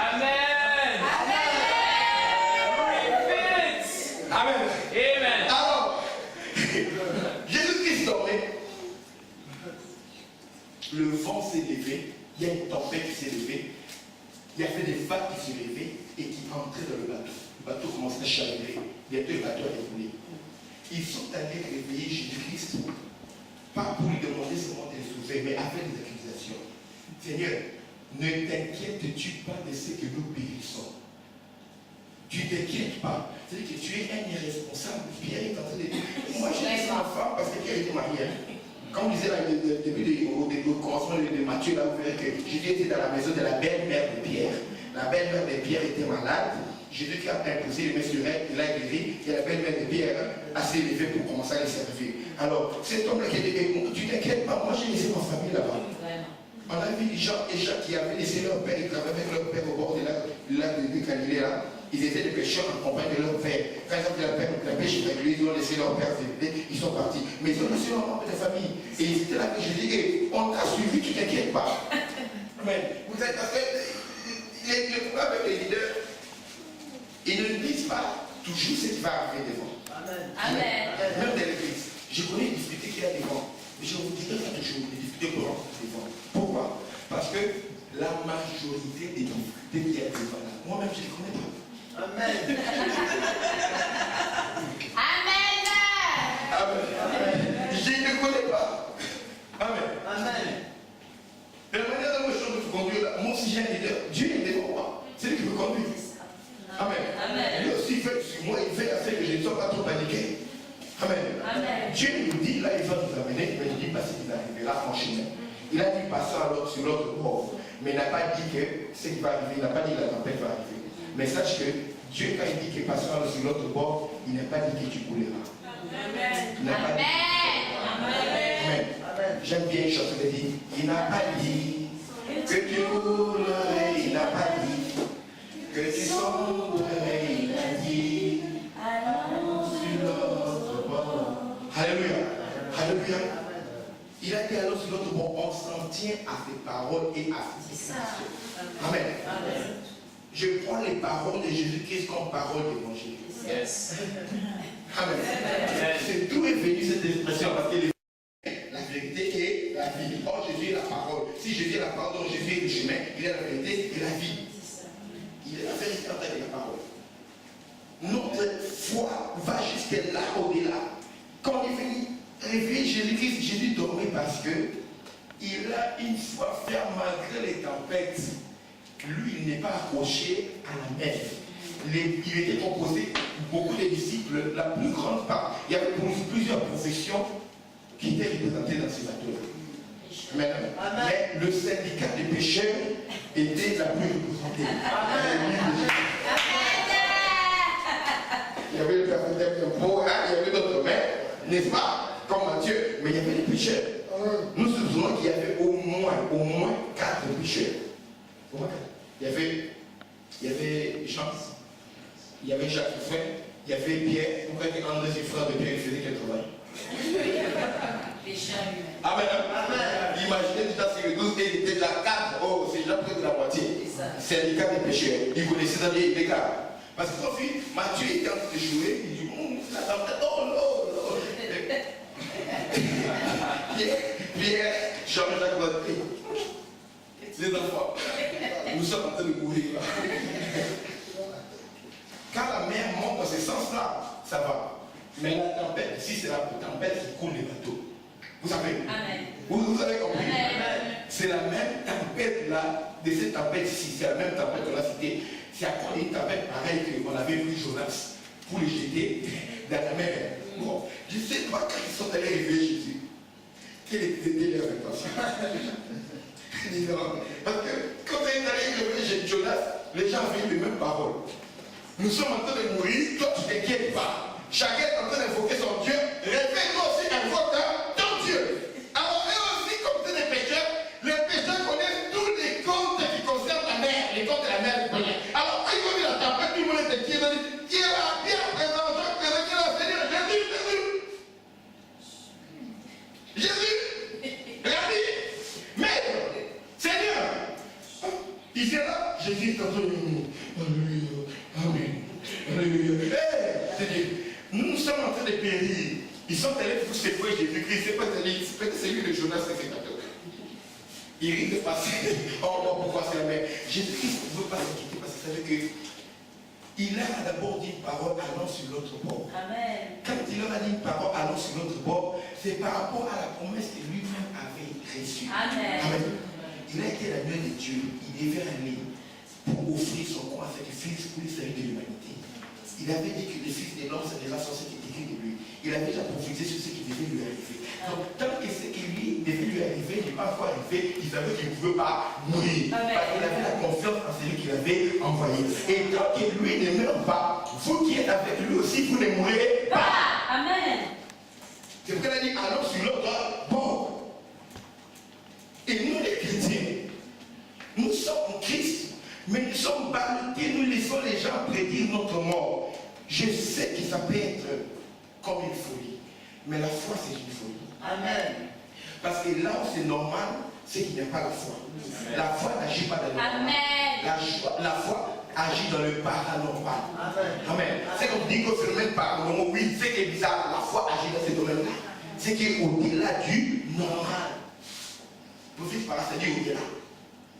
Amen. Amen. Alors, Jésus-Christ dormait. Le vent s'est levé, il y a une tempête qui s'est levée, il y avait des vagues qui se levaient et qui entraient dans le bateau. Le bateau commençait à chavirer, bientôt le bateau a découlé. Ils sont allés réveiller Jésus-Christ, pas pour lui demander seulement de les sauver, mais avec des accusations. Seigneur, ne t'inquiètes-tu pas de ce que nous périssons? Tu ne t'inquiètes pas. C'est-à-dire que tu es un irresponsable. Pierre est en train de dire, moi j'ai laissé ma femme parce que Pierre était marié. Comme on disait au commencement de Matthieu, là, vous verrez que Jésus était dans la maison de la belle-mère de Pierre. La belle-mère de Pierre était malade. Jésus qui a imposé les mains sur elle, il a guéri, et la belle-mère de Pierre s'est levée pour commencer à les servir. Alors, cet homme-là qui a dit, tu t'inquiètes pas, moi j'ai laissé ma famille là-bas. On a vu Jean et Jacques qui avaient laissé leur père, ils travaillaient avec leur père au bord du lac de Galilée là. Ils étaient des pêcheurs en compagnie de leur père. Quand ils ont fait la pêche régulière, ils ont laissé leur père s'élever, ils sont partis. Mais ils ont laissé leur membre de famille. Et ils étaient là que je dis, hey, on t'a suivi, tu t'inquiètes pas. Mais vous êtes parce que le problème avec les leaders, ils ne disent pas toujours ce qui va arriver devant. Amen. Même dans l'église. Je connais les difficultés qu'il y a devant. Mais je vous dirai pas toujours les difficultés pour rentrer devant. Pourquoi? Parce que la majorité des difficultés qu'il y a devant là, moi-même je ne les connais pas. Amen. Amen. Amen. Je ne connais pas. Amen. De la manière dont je me conduire là, moi aussi j'ai un leader. Dieu est devant moi. C'est lui qui me conduit. Amen. Lui aussi il fait sur moi, il fait à ce que je ne sois pas trop paniqué. Amen. Dieu nous dit, là il va nous amener, il nous dit parce qu'il arrivera franchement. Il a dit passer sur l'autre bord. Mais il n'a pas dit que ce qui va arriver, il n'a pas dit que la tempête va arriver. Mais sache que Dieu, quand il dit que passera sur l'autre bord, il n'a pas dit que tu couleras. Il n'a pas dit. Amen. J'aime bien une chose qu'il dit. Il n'a pas dit que tu couleras. parole et application. Amen. Je prends les paroles de Jésus-Christ comme parole d'évangile. Yes. Amen. C'est d'où est venue cette expression parce que la vérité est la vie. Or, Jésus est la parole. Si Jésus est la parole, donc Jésus est le chemin, il est la vérité et la vie. Il est la vérité en tant que la parole. Notre foi va jusqu'à là, au-delà. Quand il est venu réveiller Jésus-Christ, Jésus dormait parce que il a une foi ferme malgré les tempêtes. Lui, il n'est pas accroché à la mer. Il était composé beaucoup de disciples, la plus grande part. Il y avait plusieurs professions qui étaient représentées dans ce bateau. Mais le syndicat des pêcheurs était la plus représentée. Il y avait le personnel d'impôt, il y avait d'autres mains, n'est-ce pas, comme Matthieu, mais il y avait les pêcheurs. Nous supposons qu'il y avait au moins 4 pêcheurs. Au moins 4. Il y avait Jean, il y avait Jacques Frère, il y avait Pierre. Pourquoi André et frère de Pierre, il faisait quel travail? Amen. Imaginez déjà si le 12 était de la 4, oh, c'est déjà près de la moitié. C'est le cas des pécheurs. Il connaissait ça des gars. Parce que son fils, Matthieu était en train de jouer, il dit, la tempête, oh non. Pierre, Jean-Jacques Baptiste. Les enfants, nous sommes en train de mourir là. Quand la mer monte dans ce sens-là, ça va. Mais la tempête, si c'est la tempête qui coule les bateaux, vous savez, vous avez compris. C'est la même tempête là, de cette tempête ici, c'est la même tempête qu'on a citée. C'est à cause d'une tempête pareille qu'on avait vu Jonas pour les jeter dans la mer. Bon, je ne sais pas quand ils sont allés réveiller Jésus. Quelle était leur réponse? Parce que quand ils sont allés réveiller Jonas, les gens avaient eu les mêmes paroles. Nous sommes en train de mourir, toi tu ne t'inquiètes pas. Chacun est en train d'invoquer son Dieu. Réveille-toi aussi, invoque ton Dieu. Alors eux aussi, comme c'est des pécheurs, les pécheurs connaissent tous les contes qui concernent la mer. Les contes de la mer, ils connaissent. Alors quand ils ont vu la tempête, tout le monde était qui? Ils ont dit, qui est là, bien présent, Jacques présent, qui est là, Seigneur, Jésus. Rabbi, Maître, Seigneur. Il est là, Jésus est en train de nous. Alléluia. Amen. Alléluia. Nous sommes en train de périr. Ils sont allés pour secouer Jésus-Christ. C'est pas celui de Jonas qui fait bateau. Il risque de passer. Oh, pourquoi c'est la mer? Jésus-Christ ne veut pas s'inquiéter parce qu'il savait que il a d'abord dit une parole allant sur l'autre bord. Amen. Quand il leur a dit une parole allant sur l'autre bord, c'est par rapport à la promesse que lui-même avait reçue. Amen. Amen. Il a été l'agneau de Dieu. Il devait aller pour offrir son corps en sacrifice pour le salut de l'humanité. Il avait dit que le fils de l'homme, c'est déjà censé être écrit de lui. Il avait déjà prophétisé sur ce qui devait lui arriver. Donc, tant que ce qui lui devait lui arriver n'est pas encore arrivé, il savait qu'il ne pouvait pas mourir. Parce qu'il avait la confiance en celui qu'il avait envoyé. Et tant que lui ne meurt pas, vous qui êtes avec lui aussi, vous ne mourrez pas. Amen. C'est pourquoi il a dit, allons sur l'autre bord. Et nous, les chrétiens, nous sommes en Christ. Mais nous sommes ballottés, nous laissons les gens prédire notre mort. Je sais que ça peut être comme une folie. Mais la foi, c'est une folie. Amen. Parce que là où c'est normal, c'est qu'il n'y a pas la foi. Amen. La foi n'agit pas dans le normal. La foi agit dans le paranormal. Amen. Amen. C'est comme dit qu'au phénomène paranormal, oui, c'est qui est bizarre. La foi agit dans ce domaine-là. C'est qui est au-delà du normal. Vous dites par là, c'est dit au-delà.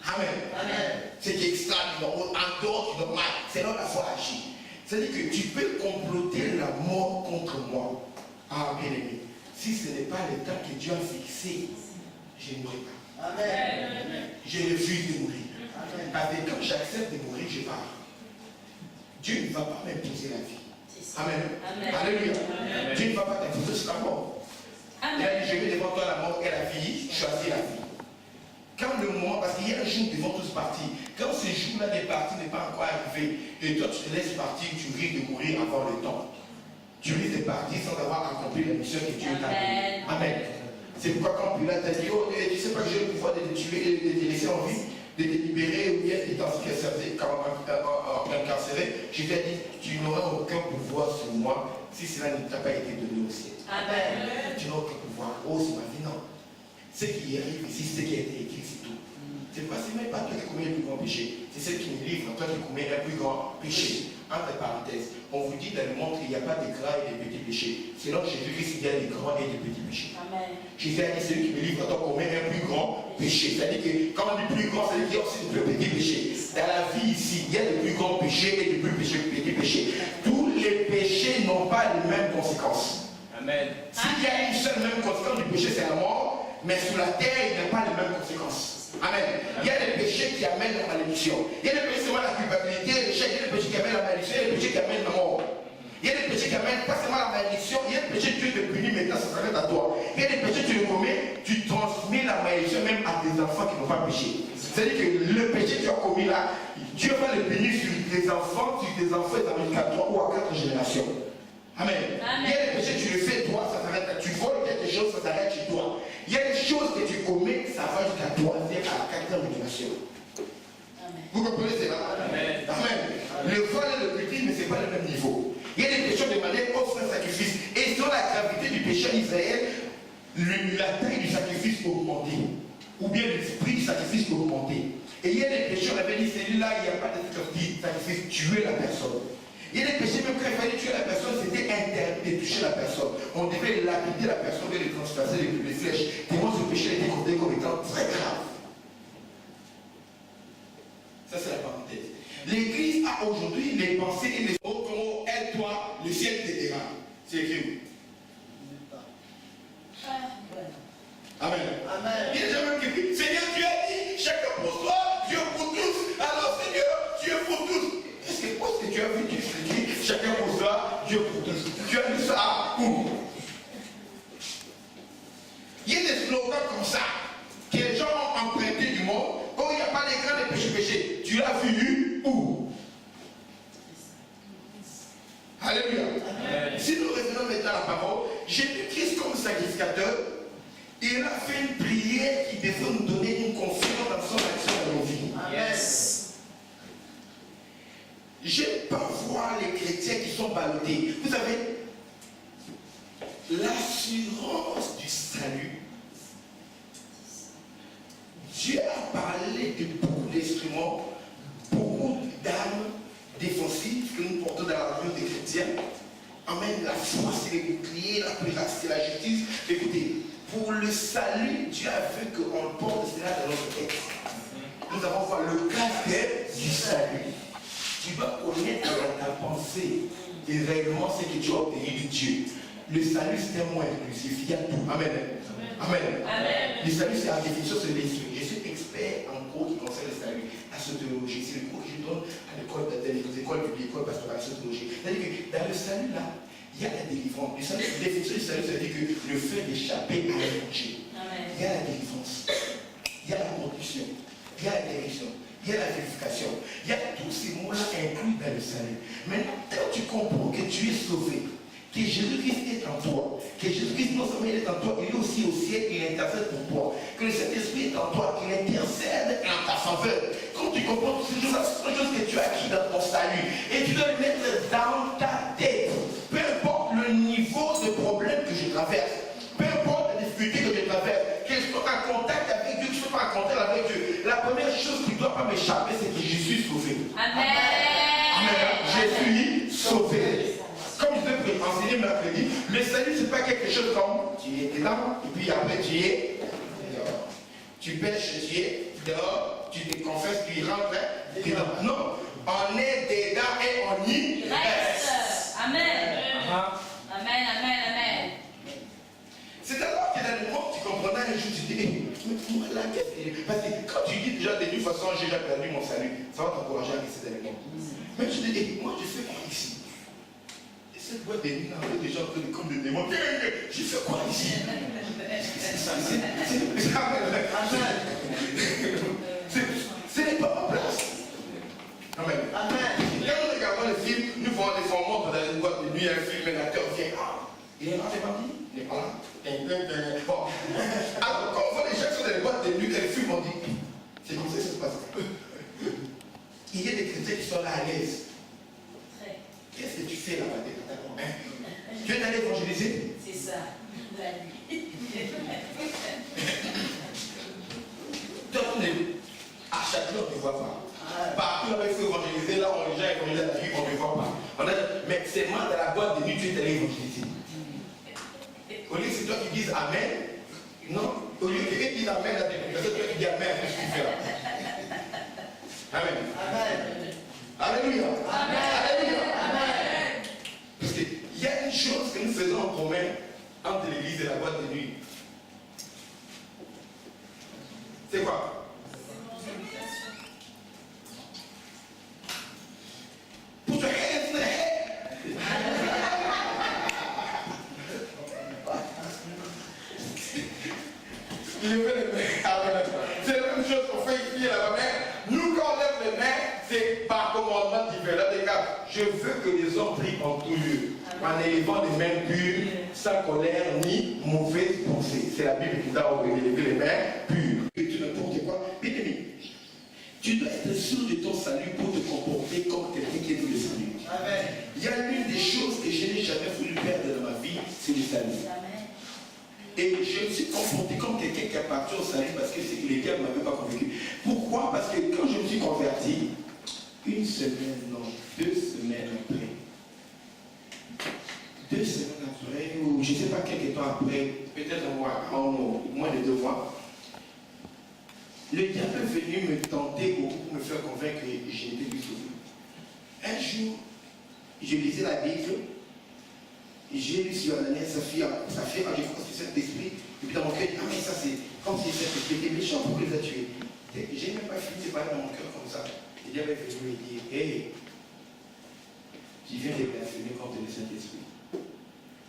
Amen. Amen. C'est qui est extraordinaire, en dehors du normal. C'est là la foi agit. C'est-à-dire que tu peux comploter la mort contre moi. Ah, bien aimé. Si ce n'est pas le temps que Dieu a fixé, je ne mourrai pas. Amen. Je refuse de mourir. Amen. Parce que quand j'accepte de mourir, je pars. Dieu ne va pas m'imposer la vie. Amen. Amen. Alléluia. Amen. Dieu ne va pas t'imposer sur la mort. Amen. Il a dit, je vais devant toi la mort et la vie, choisis la vie. Quand le moment, parce qu'il y a un jour où ils vont tous partir, quand ce jour-là des parties n'est pas encore arrivé, et toi tu te laisses partir, tu risques de mourir avant le temps. Tu risques de partir sans avoir accompli la mission que Dieu t'a donnée. Amen. C'est pourquoi quand Pilate a dit, oh, tu sais pas que j'ai le pouvoir de te tuer, de te laisser en vie, de te libérer ou bien de t'incarcérer, je t'ai dit, tu n'auras aucun pouvoir sur moi si cela ne t'a pas été donné au ciel. Amen. Tu n'auras aucun pouvoir. Oh, c'est ma vie, non. Ce qui arrive ici, ce qui a été écrit, c'est tout. C'est pas toi qui commets le plus grand péché. C'est celle qui me livre, toi qui commets un plus grand péché. Entre parenthèses, on vous dit dans le monde qu'il n'y a pas de grands et de petits péchés. Sinon, Jésus-Christ, il y a des grands et des petits péchés. Amen. Jésus a dit, celui qui me livre, toi commet un plus grand péché. C'est-à-dire que quand on dit plus grand, c'est-à-dire qu'il y a aussi de plus petits péchés. Dans la vie ici, il y a de plus grands péchés et de plus petits péchés. Tous les péchés n'ont pas les mêmes conséquences. Amen. S'il y a une seule même conséquence du péché, c'est la mort, mais sur la terre, il n'y a pas les mêmes conséquences. Amen. Il y a des péchés qui amènent la malédiction. Il y a des péchés qui amènent la culpabilité, il y a des péchés qui amènent la malédiction, il y a des péchés qui amènent la mort. Il y a des péchés qui amènent pas seulement la malédiction, il y a des péchés que Dieu te punit maintenant, ça s'arrête à toi. Il y a des péchés que tu le commets, tu transmets la malédiction même à tes enfants qui n'ont pas péché. C'est-à-dire que le péché que tu as commis là, Dieu va le punir sur tes enfants, ça amène à 3 ou à 4 générations. Amen. Amen. Il y a des péchés que tu le fais toi, ça s'arrête là. Tu voles quelque chose, ça s'arrête chez toi. Il y a des choses que tu commets, ça va jusqu'à toi, c'est à la 4e génération. Vous comprenez cela? Amen. Amen. Le vol et le petit, mais ce n'est pas le même niveau. Il y a des péchés de manière offre un sacrifice. Et selon la gravité du péché en Israël, la taille du sacrifice peut augmenter. Ou bien l'esprit du sacrifice peut augmenter. Et il y a des péchés, on avait dit, celui-là, il n'y a pas de sacrifice, tuer la personne. Il y a des péchés, même quand il fallait tuer la personne, c'était interdit de toucher la personne. On devait lapider la personne et lui transpercer les flèches. Tellement ce péché était considéré comme étant très grave. Ça, c'est la parenthèse. L'Église a aujourd'hui les pensées et les mots comme aide-toi, le ciel t'aidera. C'est écrit. Amen. Amen. Il y a des gens même qui disent, Seigneur, tu as dit, chacun pour soi, Dieu pour tous. Alors Seigneur, Dieu pour tous. Est-ce que tu as vu Dieu dit, chacun pour soi, Dieu pour tous. Tu as dit ça où? Il y a des slogans comme ça, que les gens ont emprunté du monde. Oh, il n'y a pas les grands des péchés. Tu l'as vu où? Alléluia. Amen. Si nous revenons maintenant à la parole, Jésus-Christ comme sacrificateur, il a fait une prière qui devait nous donner une confiance dans son action dans nos vies. Yes. J'aime pas voir les chrétiens qui sont ballottés. Vous savez, l'assurance du salut. Dieu a parlé de beaucoup d'instruments, beaucoup d'armes défensives que nous portons dans la vie des chrétiens. Amen. La foi, c'est les boucliers, la prière, c'est la justice. Écoutez, pour le salut, Dieu a vu qu'on porte cela dans notre tête. Nous avons voir le casque du salut. Tu dois connaître dans ta pensée et réellement ce que tu as obtenu de Dieu. Le salut, c'est un mot inclusif. Il y a tout. Amen. Amen. Amen. Le salut, c'est la définition, c'est l'esprit. Je suis expert en cours qui concerne le salut, la sociologie. C'est le cours que je donne à l'école, dans les écoles publiques, l'école pastorale, la sociologie. C'est-à-dire que dans le salut, là, il y a la délivrance. Le salut, la définition du salut, c'est-à-dire que le fait d'échapper à un danger. Il y a la délivrance. Il y a la contrition. Il y a la direction. Il y a la vérification. Il y a tous ces mots-là inclus dans le salut. Maintenant, quand tu comprends que tu es sauvé, que Jésus-Christ est en toi, que Jésus-Christ non seulement il est en toi, il est aussi au ciel, il intercède pour toi, que le Saint-Esprit est en toi, qu'il intercède en ta faveur. Quand tu comprends toutes ces choses-là, c'est une chose que tu as acquis dans ton salut, et tu dois le mettre dans ta tête. Peu importe le niveau de problème que je traverse, peu importe la difficulté que je traverse, que je sois en contact avec Dieu, que je ne sois pas en contact avec Dieu, la première chose qui ne doit pas m'échapper, c'est que je suis sauvé. Amen. Amen. Je suis sauvé. Comme je vais enseigner mercredi, le salut, ce n'est pas quelque chose comme tu es dedans, et puis après tu es dehors. Tu pêches, tu es dehors, tu te confesses, tu y rentres dedans. Non, on est dedans et on y reste. Amen. Amen, amen, amen. C'est alors que dans le monde, tu comprendras un jour, tu te dis, mais moi là, qu'est-ce que. Parce que quand tu dis déjà de toute façon, j'ai déjà perdu mon salut, ça va t'encourager à rester dans le monde. Mais tu te dis, moi je fais quoi ici? Cette boîte de nuit, là, avec des gens comme des démons. Je fais quoi ici? Ce n'est pas ma place. Amen. Quand nous regardons les films, nous voyons des fois montre dans une boîte de nuit, un film, un acteur vient. Ah, il est là, c'est parti? Il n'est pas là. Bon. Alors, quand on voit les gens qui sont dans les boîtes de nuit, dans les films, on dit, c'est comme ça que ça se passe. Il y a des chrétiens qui sont là à l'aise. Qu'est-ce que tu fais là-bas? Tu es allé évangéliser? C'est ça. Tournez. voit pas. Partout là, il faut évangéliser, là, on les gens évangélisent la vie, on ne voit pas. Mais seulement dans la boîte de nuit, tu es allé évangéliser. Au lieu que c'est toi qui dises Amen, non, au lieu que quelqu'un dise Amen, là, c'est toi qui dis Amen, qu'est-ce que tu fais là? Amen. Amen. Alléluia. Amen. Alléluia. Amen. Parce qu'il y a une chose que nous faisons en commun entre l'église et la boîte de nuit. C'est quoi? Put your hands in the head. C'est la même chose qu'on fait ici à la main. Nous, quand on lève les mains, c'est par commandement divin. Là, les gars, je veux que les hommes prient en tout lieu, en élevant les mains pures, sans colère ni mauvaise pensée. C'est la Bible qui t'a ordonné d'élever les mains pures. Et tu n'importe quoi. Bien-aimé, tu dois être sûr de ton salut pour te comporter comme quelqu'un qui est dans le salut. Amen. Il y a l'une des choses que je n'ai jamais voulu perdre dans ma vie, c'est le salut. Amen. Et je me suis comporté comme quelqu'un qui appartient au salut parce que c'est que les gars ne m'avaient pas convaincu. Pourquoi? Parce que quand je me suis converti, une semaine, non, 2 semaines après, 2 semaines après, ou je ne sais pas quelques temps après, peut-être un mois, moins de 2 mois, le diable est venu me tenter beaucoup pour me faire convaincre que j'étais plus sauvé. Un jour, je lisais la Bible. J'ai lu sur Ananias, sa fille, j'ai commencé cet esprit, et puis dans mon cœur, ah mais ça c'est comme si cet esprit était méchant pour les a tués. J'ai même pas fini de parler dans mon cœur comme ça. Le diable est venu me dire, hey, tu viens de blasphémer contre le Saint-Esprit.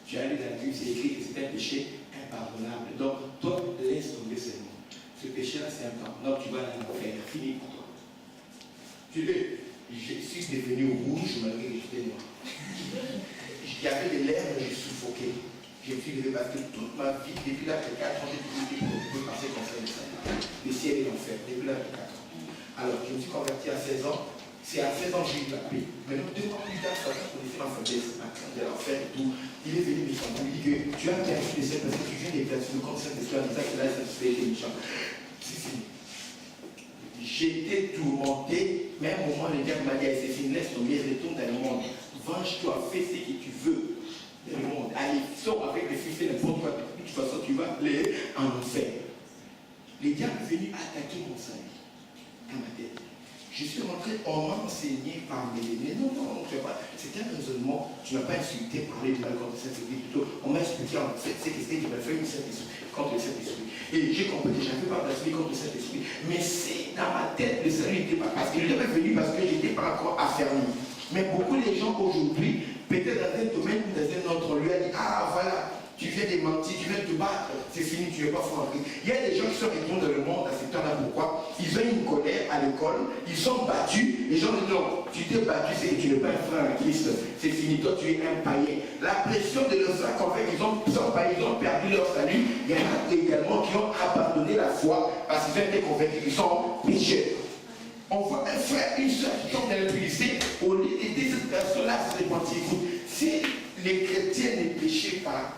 Tu as lu dans la Bible, c'est écrit que c'est un péché impardonnable. Donc, toi, laisse tomber seulement. Ce péché-là, c'est impardonnable, tu vas aller en enfer, fini pour toi. Tu veux, je suis devenu rouge malgré que j'étais noir. Il y avait des lèvres, je suffoquais. Je me suis levé parce que toute ma vie, depuis l'âge de 4 ans, j'ai toujours dit pour passer comme ça. Le ciel et l'enfer, depuis l'âge de 4 ans. Alors, je me suis converti à 16 ans. C'est à 16 ans que j'ai eu la paix. Maintenant, 2 ans plus tard, Satan connaissait ma faiblesse, ma crainte de l'enfer et tout. Il est venu me chanter. Il dit que tu as perdu le ciel parce que tu viens des places comme ça, parce que tu as dit ça, que là, ça se fait des méchants. C'est fini. J'étais tourmenté, mais à un moment, le diable m'a dit, c'est fini, laisse tomber, retourne dans le monde. Venge-toi, fais ce que tu veux dans le monde. Allez, sors avec les fils, n'importe quoi. De toute façon, tu vas aller en enfer. Le diable est venu attaquer mon salut dans ma tête. Je suis rentré, on m'a enseigné par mes aînés. Non, tu vois pas. C'était un raisonnement. Tu n'as pas insulté, parlé de mal contre Saint-Esprit. Plutôt, on m'a expliqué en fait, c'est qu'est-ce que tu vas faire contre le Saint-Esprit. Et j'ai compris que je n'avais pas blasphémé contre le Saint-Esprit. Mais c'est dans ma tête, le salut n'était pas. Parce qu'il était venu parce que je n'étais pas encore affermi. Mais beaucoup de gens aujourd'hui, peut-être dans un domaine ou dans un autre lieu, disent, ah voilà, tu viens de mentir, tu viens de te battre, c'est fini, tu ne veux pas fort en Christ. Il y a des gens qui sont retournés dans le monde à ce temps-là. Pourquoi? Ils ont une colère à l'école, ils sont battus, les gens disent non, tu t'es battu, c'est que tu n'es pas un frère en Christ, c'est fini, toi tu es un païen. La pression de leur faire convaincre, ils ont perdu leur salut. Il y en a également qui ont abandonné la foi parce qu'ils ont été convaincus qu'ils sont pécheurs. On voit un frère, une soeur qui tombe dans l'impudicité, au lieu d'aider cette personne-là, c'est repentir. Si les chrétiens ne péchaient pas,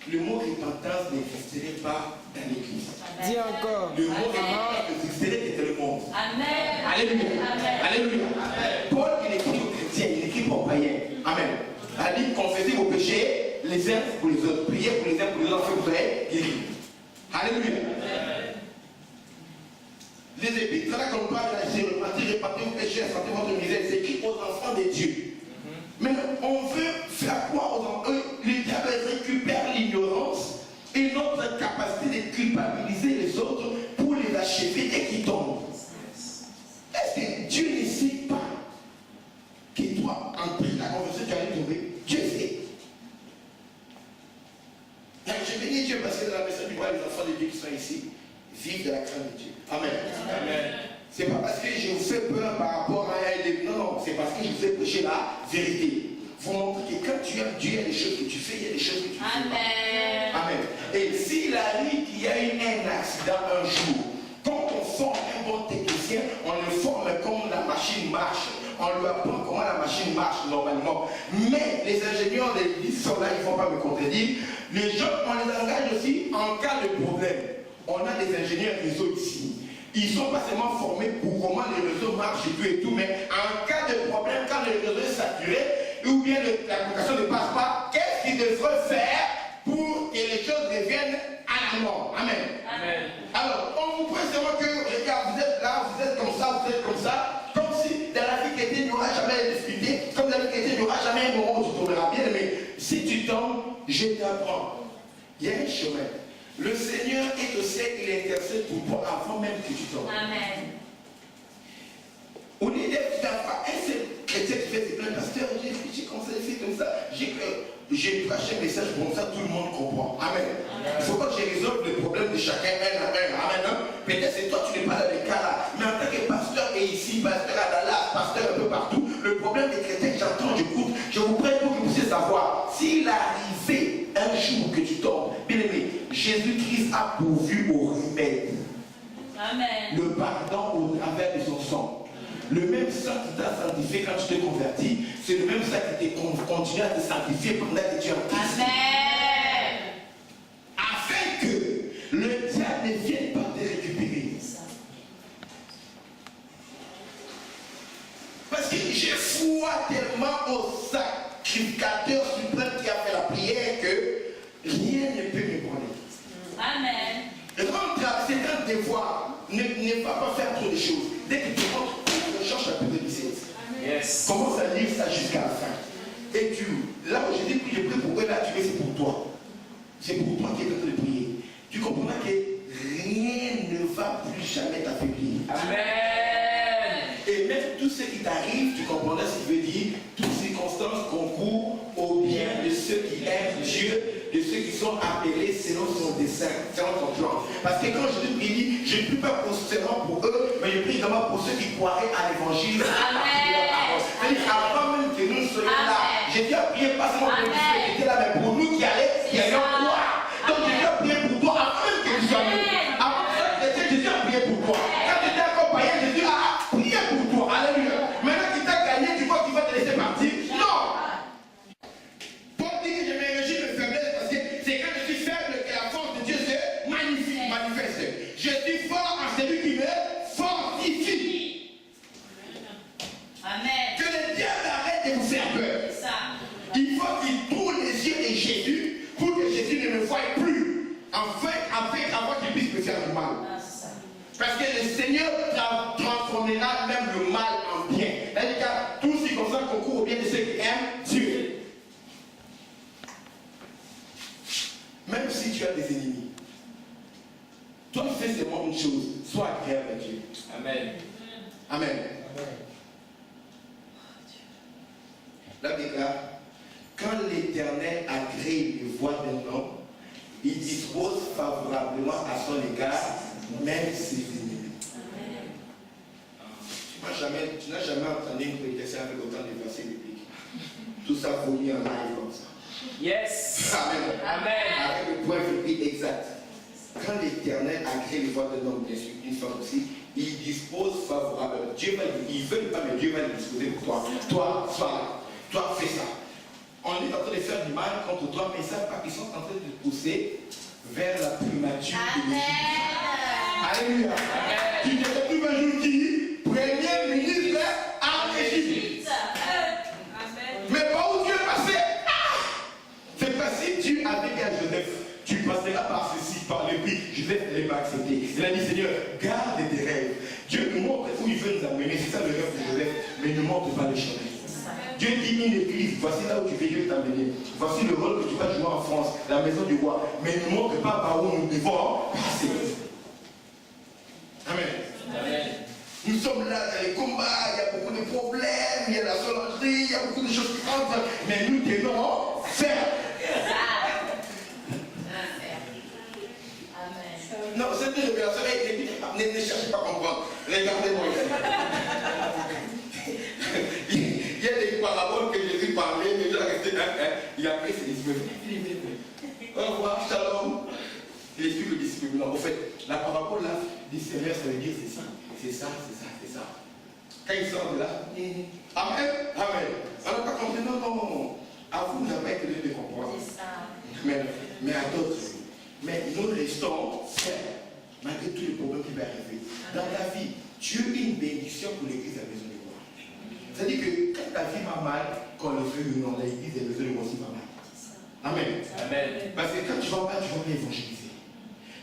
le mot repentance n'existerait pas dans l'église. Dis encore. Le mot repentance n'existerait que dans le monde. Amen. Alléluia. Amen. Alléluia. Amen. Paul, il écrit aux chrétiens, il écrit aux païens. Amen. Il dit, confessez vos péchés les uns pour les autres. Priez pour les uns pour les autres, vous serez guéris. Alléluia. Les épîtres, là qu'on parle, j'ai reparti vos péchés, santé votre misère, c'est écrit aux enfants de Dieu. Mais on veut faire quoi aux enfants? Le diable récupère l'ignorance et notre capacité de culpabiliser les autres pour les achever dès qu'ils tombent. Est-ce que Dieu ne sait pas que toi, en prie la conversion, tu allais tomber? Dieu sait. Donc, je bénis Dieu parce que dans la maison du roi, les enfants de Dieu qui sont ici vivent de la crainte de Dieu. Amen. Amen. C'est pas parce que je vous fais peur par rapport à un élève. Non, c'est parce que je vous fais prêcher la vérité. Vous montrez que quand tu aimes Dieu, il y a des choses que tu fais, il y a des choses que tu fais. Amen. Amen. Et s'il arrive qu'il y a eu un accident un jour, quand on forme un bon technicien, on le forme comme la machine marche. On lui apprend comment la machine marche normalement. Mais les ingénieurs de l'église sont là, ils ne vont pas me contredire. Les gens, on les engage aussi en cas de problème. On a des ingénieurs réseau ici. ils ne sont pas seulement formés pour comment les réseaux marchent et tout, mais en cas de problème, quand le réseau est saturé, ou bien l'application ne passe pas, qu'est-ce qu'ils devraient faire pour que les choses reviennent à la norme? Amen. Amen. Alors, on vous prête seulement que, regarde, vous êtes là, vous êtes comme ça, comme si dans la vie chrétienne, il n'y aura jamais de difficulté, comme dans la vie chrétienne, il n'y aura jamais un moment où tu tomberas bien, mais si tu tombes, je t'apprends. Il y a un chemin. Le Seigneur est au ciel, il intercède pour toi avant même que tu tombes. Amen. On est des un seul chrétien qui fait plein pasteur, j'ai conseillé comme ça, j'ai prêché un message pour ça, tout le monde comprend. Amen. Il ne faut pas que je résolve le problème de chacun un à un. Amen. Hein? Peut-être c'est toi, tu n'es pas dans les cas là. Mais en tant que pasteur et ici, pasteur à Dallas, pasteur un peu partout, le problème des chrétiens, j'entends, j'écoute, je vous prie pour que vous puissiez savoir. S'il arrivait un jour que tu tombes, bien aimé, Jésus-Christ a pourvu au remède. Amen. Le pardon au travers de son sang. Le même sang qui t'a sanctifié quand tu t'es converti, c'est le même sang qui continue à te sanctifier pendant que tu es en Christ. Amen. Afin que le diable ne vienne pas te récupérer. Parce que j'ai foi tellement au sacrificateur suprême qui a fait la prière que rien ne peut me prendre. Amen. Rentre, c'est un devoir. Ne va pas faire trop de choses. Dès que tu rentres, Jean chapitre 17. Yes. Commence à lire ça jusqu'à la fin. Et là où j'ai dit que j'ai prié pour eux, là tu sais, c'est pour toi. C'est pour toi qui es en train de prier. Tu comprendras que rien ne va plus jamais t'affaiblir. Amen. Et même tout ce qui t'arrive, tu comprendras ce qu'il veut dire. Toutes circonstances concourent au bien de ceux qui aiment Dieu, de ceux qui sont appelés selon son dessein, selon son plan. Parce que quand je te prie, je ne prie pas seulement pour eux, mais je prie également pour ceux qui croiraient à l'évangile. C'est-à-dire avant même que nous soyons là, j'ai dit à prier pas seulement pour ceux qui étaient là, mais pour nous qui allions croire. Donc j'ai dit à prier pour toi avant même que tu sois venu. Avant ça, j'ai dit à prier pour toi. Quand tu étais encore païen, j'ai dit prier pour toi. Alléluia. Maintenant qu'il t'a gagné, tu vois qu'il va te laisser partir. Non. Pour dire que je me réjouis de faiblesse, parce que c'est quand je suis faible que la force de Dieu se manifeste. Je suis fort en celui qui me fortifie. Amen. Que le diable arrête de vous faire peur. Il faut qu'il tourne les yeux de Jésus pour que Jésus ne me voie plus. Avant qu'il puisse me faire du mal. Parce que le Seigneur transformera même le mal en bien. C'est-à-dire que tout circonstance concourt au bien de ceux qui aiment Dieu. Même si tu as des ennemis, toi fais seulement une chose, sois agréable à Dieu. Amen. Amen. Là, déclare, quand l'Éternel a créé les voies d'un homme, il dispose favorablement à son égard, même ses ennemis. Tu n'as jamais entendu une prédication avec autant de versets bibliques. Tout ça vomi en live comme ça. Yes. Amen. Amen. Avec le point biblique exact. Quand l'Éternel a créé les voies d'un homme, bien sûr, une femme aussi, il dispose favorablement. Dieu va, il ne veut pas, mais Dieu va le disposer pour toi. Toi, sois là. Toi, fais ça. On est en train de faire du mal contre toi, mais ils ne savent pas qu'ils sont en train de te pousser vers la primature. Amen. Alléluia. Tu ne sais plus un jour qui premier ministre en Égypte. Mais par où Dieu est passé? C'est facile, Dieu avait dit à Joseph, tu passeras par ceci, par le prix. Joseph n'allait pas accepter. Il a dit, Seigneur, garde tes rêves. Dieu nous montre où il veut nous amener. C'est ça le rêve de Joseph, mais il ne montre pas le chemin. Dieu dit une église, voici là où tu veux, je vais t'amener. Voici le rôle que tu vas jouer en France, la maison du roi. Mais ne montre pas par où nous devons passer. Amen. Amen. Nous sommes là dans les combats, il y a beaucoup de problèmes, il y a la solangerie, il y a beaucoup de choses qui entrent, mais nous devons faire. Non, cette révélation, ne cherchez pas à comprendre. Regardez-moi ici. Il y a des paraboles que Jésus parlait, mais il a resté il a pris ses disciples. Au revoir, shalom. Il explique le disciple. Non, en fait, la parabole là, du Seigneur, ça veut dire c'est ça, c'est ça, c'est ça, c'est ça. Quand il sort de là, Amen, Amen. On n'a pas compris, non. À vous, vous n'avez pas été de comprendre. C'est ça. Mais à d'autres. Mais nous restons fermes. malgré tous les problèmes qui vont arriver. Dans ta vie, Dieu est une bénédiction pour l'église à la maison de gloire. C'est-à-dire que quand ta vie va mal, quand le feu est dans l'église à la maison de gloire aussi va mal. Amen. Amen. Parce que quand tu vas mal, tu vas bien évangéliser.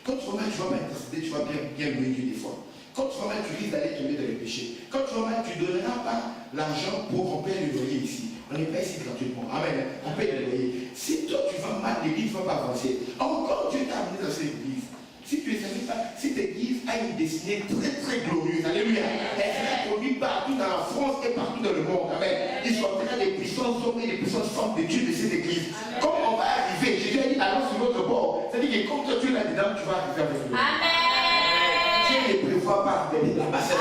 Quand tu vas mal, tu vas bien intercéder, tu vas bien louer Dieu des fois. Quand tu vas mal, tu risques d'aller tomber dans les péchés. Quand tu vas mal, tu ne donneras pas l'argent pour qu'on paye le loyer ici. On n'est pas ici gratuitement. Amen. On paye le loyer. Si toi tu vas mal, l'église ne va pas avancer. Encore Dieu t'a amené dans cette église. Si tu es pas, si cette église a une destinée très très glorieuse, alléluia, elle sera connue partout dans la France et partout dans le monde. Amen. Il sortira des puissances hommes et des puissances femmes de Dieu de cette église. Comme on va arriver, Jésus a dit allons sur l'autre bord. C'est-à-dire que comme toi tu es là-dedans, tu vas arriver avec nous. Amen. Dieu ne prévoit pas de l'ambassade.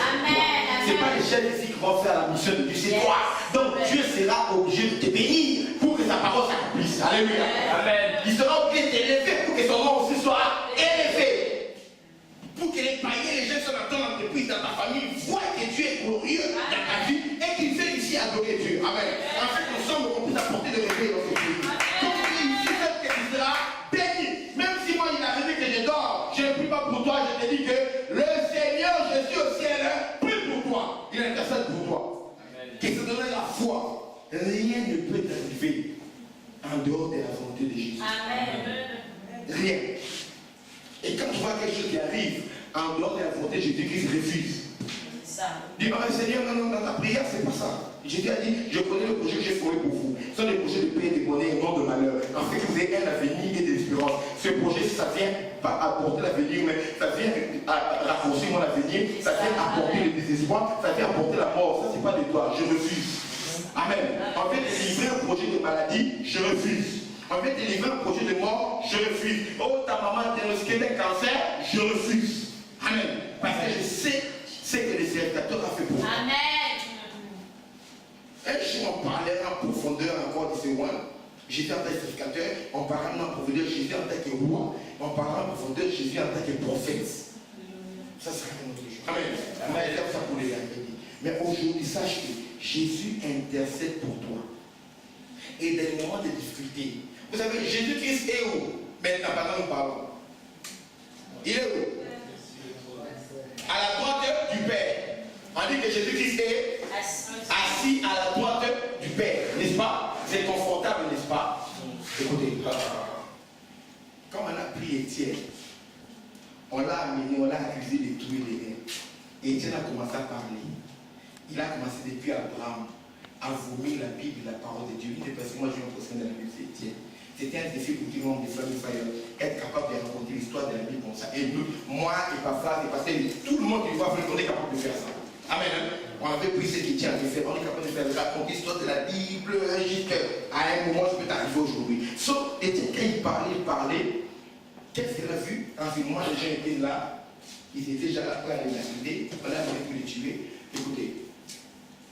Ce n'est pas les chefs ici qui vont faire la mission de Dieu, c'est toi. Donc Dieu sera obligé de te bénir pour que sa parole s'accomplisse. Alléluia. Amen. Il sera obligé de t'élever pour que son nom aussi soit élevé. Pour que les païens, les gens qui sont dans ton entreprise, dans ta famille, voient que Dieu est glorieux dans ta vie et qu'ils viennent ici adorer Dieu. Amen. En fait, ensemble, on puisse apporter le réveil dans ce pays. Comme tu es ici, que tu seras béni. Même si moi, il est arrivé que je dors, je ne prie pas pour toi, je te dis que le Seigneur Jésus au ciel prie pour toi. Il intercède pour toi. Que se donne la foi. Rien ne peut t'arriver en dehors de la volonté de Jésus. Amen. Rien. Et quand tu vois quelque chose qui arrive en dehors de la volonté de Jésus-Christ, refuse. Dis, oh Seigneur, non, dans ta prière, c'est pas ça. Jésus a dit, je connais le projet que j'ai formé pour vous. Ce sont des projets de paix, de bonheur et non de malheur. En fait, vous avez un avenir et de l'espérance. Ce projet, ça vient pas apporter l'avenir, mais ça vient raccourcir mon avenir, ça vient apporter le désespoir, ça vient apporter la mort. Ça, c'est pas de toi, je refuse. Amen. En fait, délivrer un projet de maladie, je refuse. En fait, délivrer un projet de mort, je refuse. Oh, ta maman a diagnostiqué d'un cancer, je refuse. Amen. Parce que je sais ce que le serviteur a fait pour moi. Amen. Un jour, on parlait en profondeur encore de ce roi. Jésus en tant que sacrificateur, on parlait en profondeur Jésus en tant que roi, on parlait en profondeur Jésus en tant que prophète. Ça sera un autre jour. Amen. Amen. Comme ça pour les mercredis. Mais aujourd'hui, sache que Jésus intercède pour toi. Et dans les moments de difficulté, vous savez, Jésus-Christ est où? Maintenant, pendant nous parlons. Il est où? À la droite du Père. On dit que Jésus-Christ est assis à la droite du Père, n'est-ce pas? C'est confortable, n'est-ce pas? Écoutez, comme on a pris Étienne, on l'a amené, on l'a accusé de tuer les reins. Et Étienne a commencé à parler. Il a commencé depuis Abraham à vomir la Bible, la parole de Dieu. Il est parce que moi je suis un professeur de la Bible, c'est Étienne. C'était un défi pour tout le monde de famille être capable de raconter l'histoire de la Bible comme ça. Et nous, moi et papa, et pasteur, tout le monde qui voit, on est capable de faire ça. Amen. On avait pris ce qu'Étienne avait fait, on est capable de faire raconter l'histoire de la Bible jusqu'à un moment je peux t'arriver aujourd'hui. Sauf Étienne, quand il parlait, qu'est-ce qu'il a vu? Moi, les gens étaient là, ils étaient déjà là pour aller l'idée, on a voulu les tuer. Écoutez,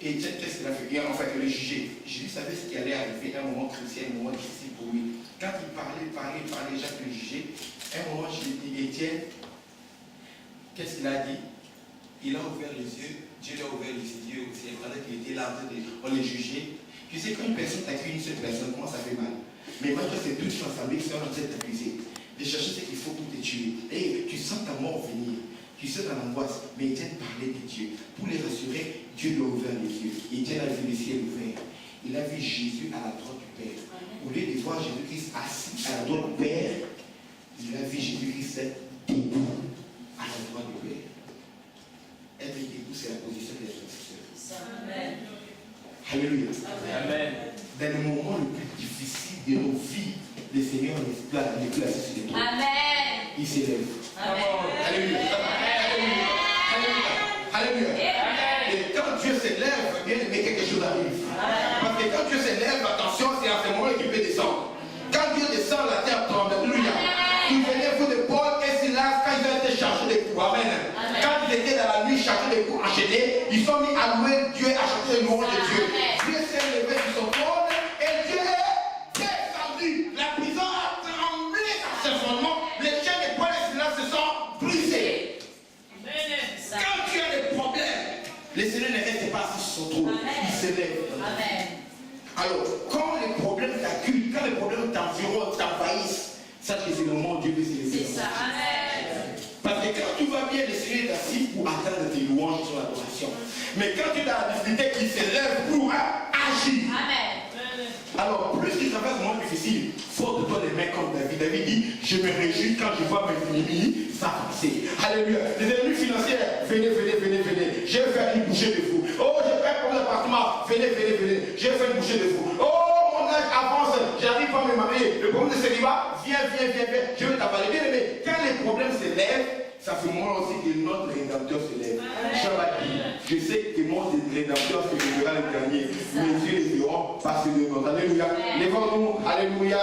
Étienne, qu'est-ce qu'il a fait? En fait, le juger. Jésus savait ce qui allait arriver, un moment crucial, un moment difficile pour lui. Quand il parlait, Jacques le juger, un moment, je lui ai dit, Étienne, qu'est-ce qu'il a dit? Il a ouvert les yeux, Dieu lui a ouvert les yeux au ciel, pendant qu'il était là, on les jugeait. Tu sais, quand une personne t'accuse une seule personne, comment ça fait mal? Mais moi, c'est deux qui sont assemblés qui sont en train de t'accuser, de chercher ce qu'il faut pour te tuer. Et tu sens ta mort venir, tu sais dans l'angoisse, mais Étienne parlait de Dieu. Pour les rassurer, Dieu lui a ouvert les yeux. Étienne a vu le ciel ouvert. Il a vu Jésus à la droite du Père. Au lieu de voir Jésus-Christ assis à la droite du Père, il a vu Jésus-Christ debout à la droite du Père. Être debout, c'est la position des intercesseurs. Amen. Alléluia. Amen. Dans le moment le plus difficile de nos vies, le Seigneur n'est plus assis sur les trônes. Amen. Il s'élève. Amen. Alléluia. Alléluia. Alléluia. Alléluia. Et quand Dieu s'élève, bien aimé, quelque chose arrive. Parce que quand Dieu s'élève, attention, c'est à ce moment qu'il peut descendre. Quand Dieu descend, la terre tremble. Alléluia. Souvenez-vous de Paul et Silas quand ils ont été chargés de coups. Amen. Quand ils étaient dans la nuit chargés de coups enchaînés, ils sont mis à louer Dieu, à chanter le nom de Dieu. Dieu s'est levé sur son trône et Dieu est descendu. La prison a tremblé à ses fondements. Les chaînes de Paul et Silas se sont brisées. Quand tu as des problèmes, le Seigneur ne reste pas sur son trône. Il s'élève. Amen. Alors, quand les problèmes t'acculent, quand les problèmes t'environnent, t'envahissent, sache que c'est le moment où Dieu veut se lever. C'est ça. Amen. Parce que quand tout va bien, le Seigneur est assis pour attendre tes louanges et son adoration. Mais quand tu es dans la difficulté, il se lève pour agir. Amen. Alors, plus tu traverses un moment difficile, faut de toi les mains comme David. David dit, je me réjouis quand je vois mes ennemis s'avancer. Alléluia. Les ennemis financiers, venez, venez, venez, venez. Je vais faire une bouchée de vous. Oh, j'ai fait pour l'appartement. Venez, venez, venez. Je vais faire une bouchée de vous. Oh, mon âge avance. J'arrive pas à me marier. Le problème de célibat, viens, viens, viens, viens. Je vais t'avaler. Bien aimé, quand les problèmes se lèvent, ça fait moi aussi que notre rédempteur se lève. Je sais que mon rédempteur se lèvera le dernier. Mes yeux les verront parce que de notre. Alléluia. Lèvons-nous. Alléluia.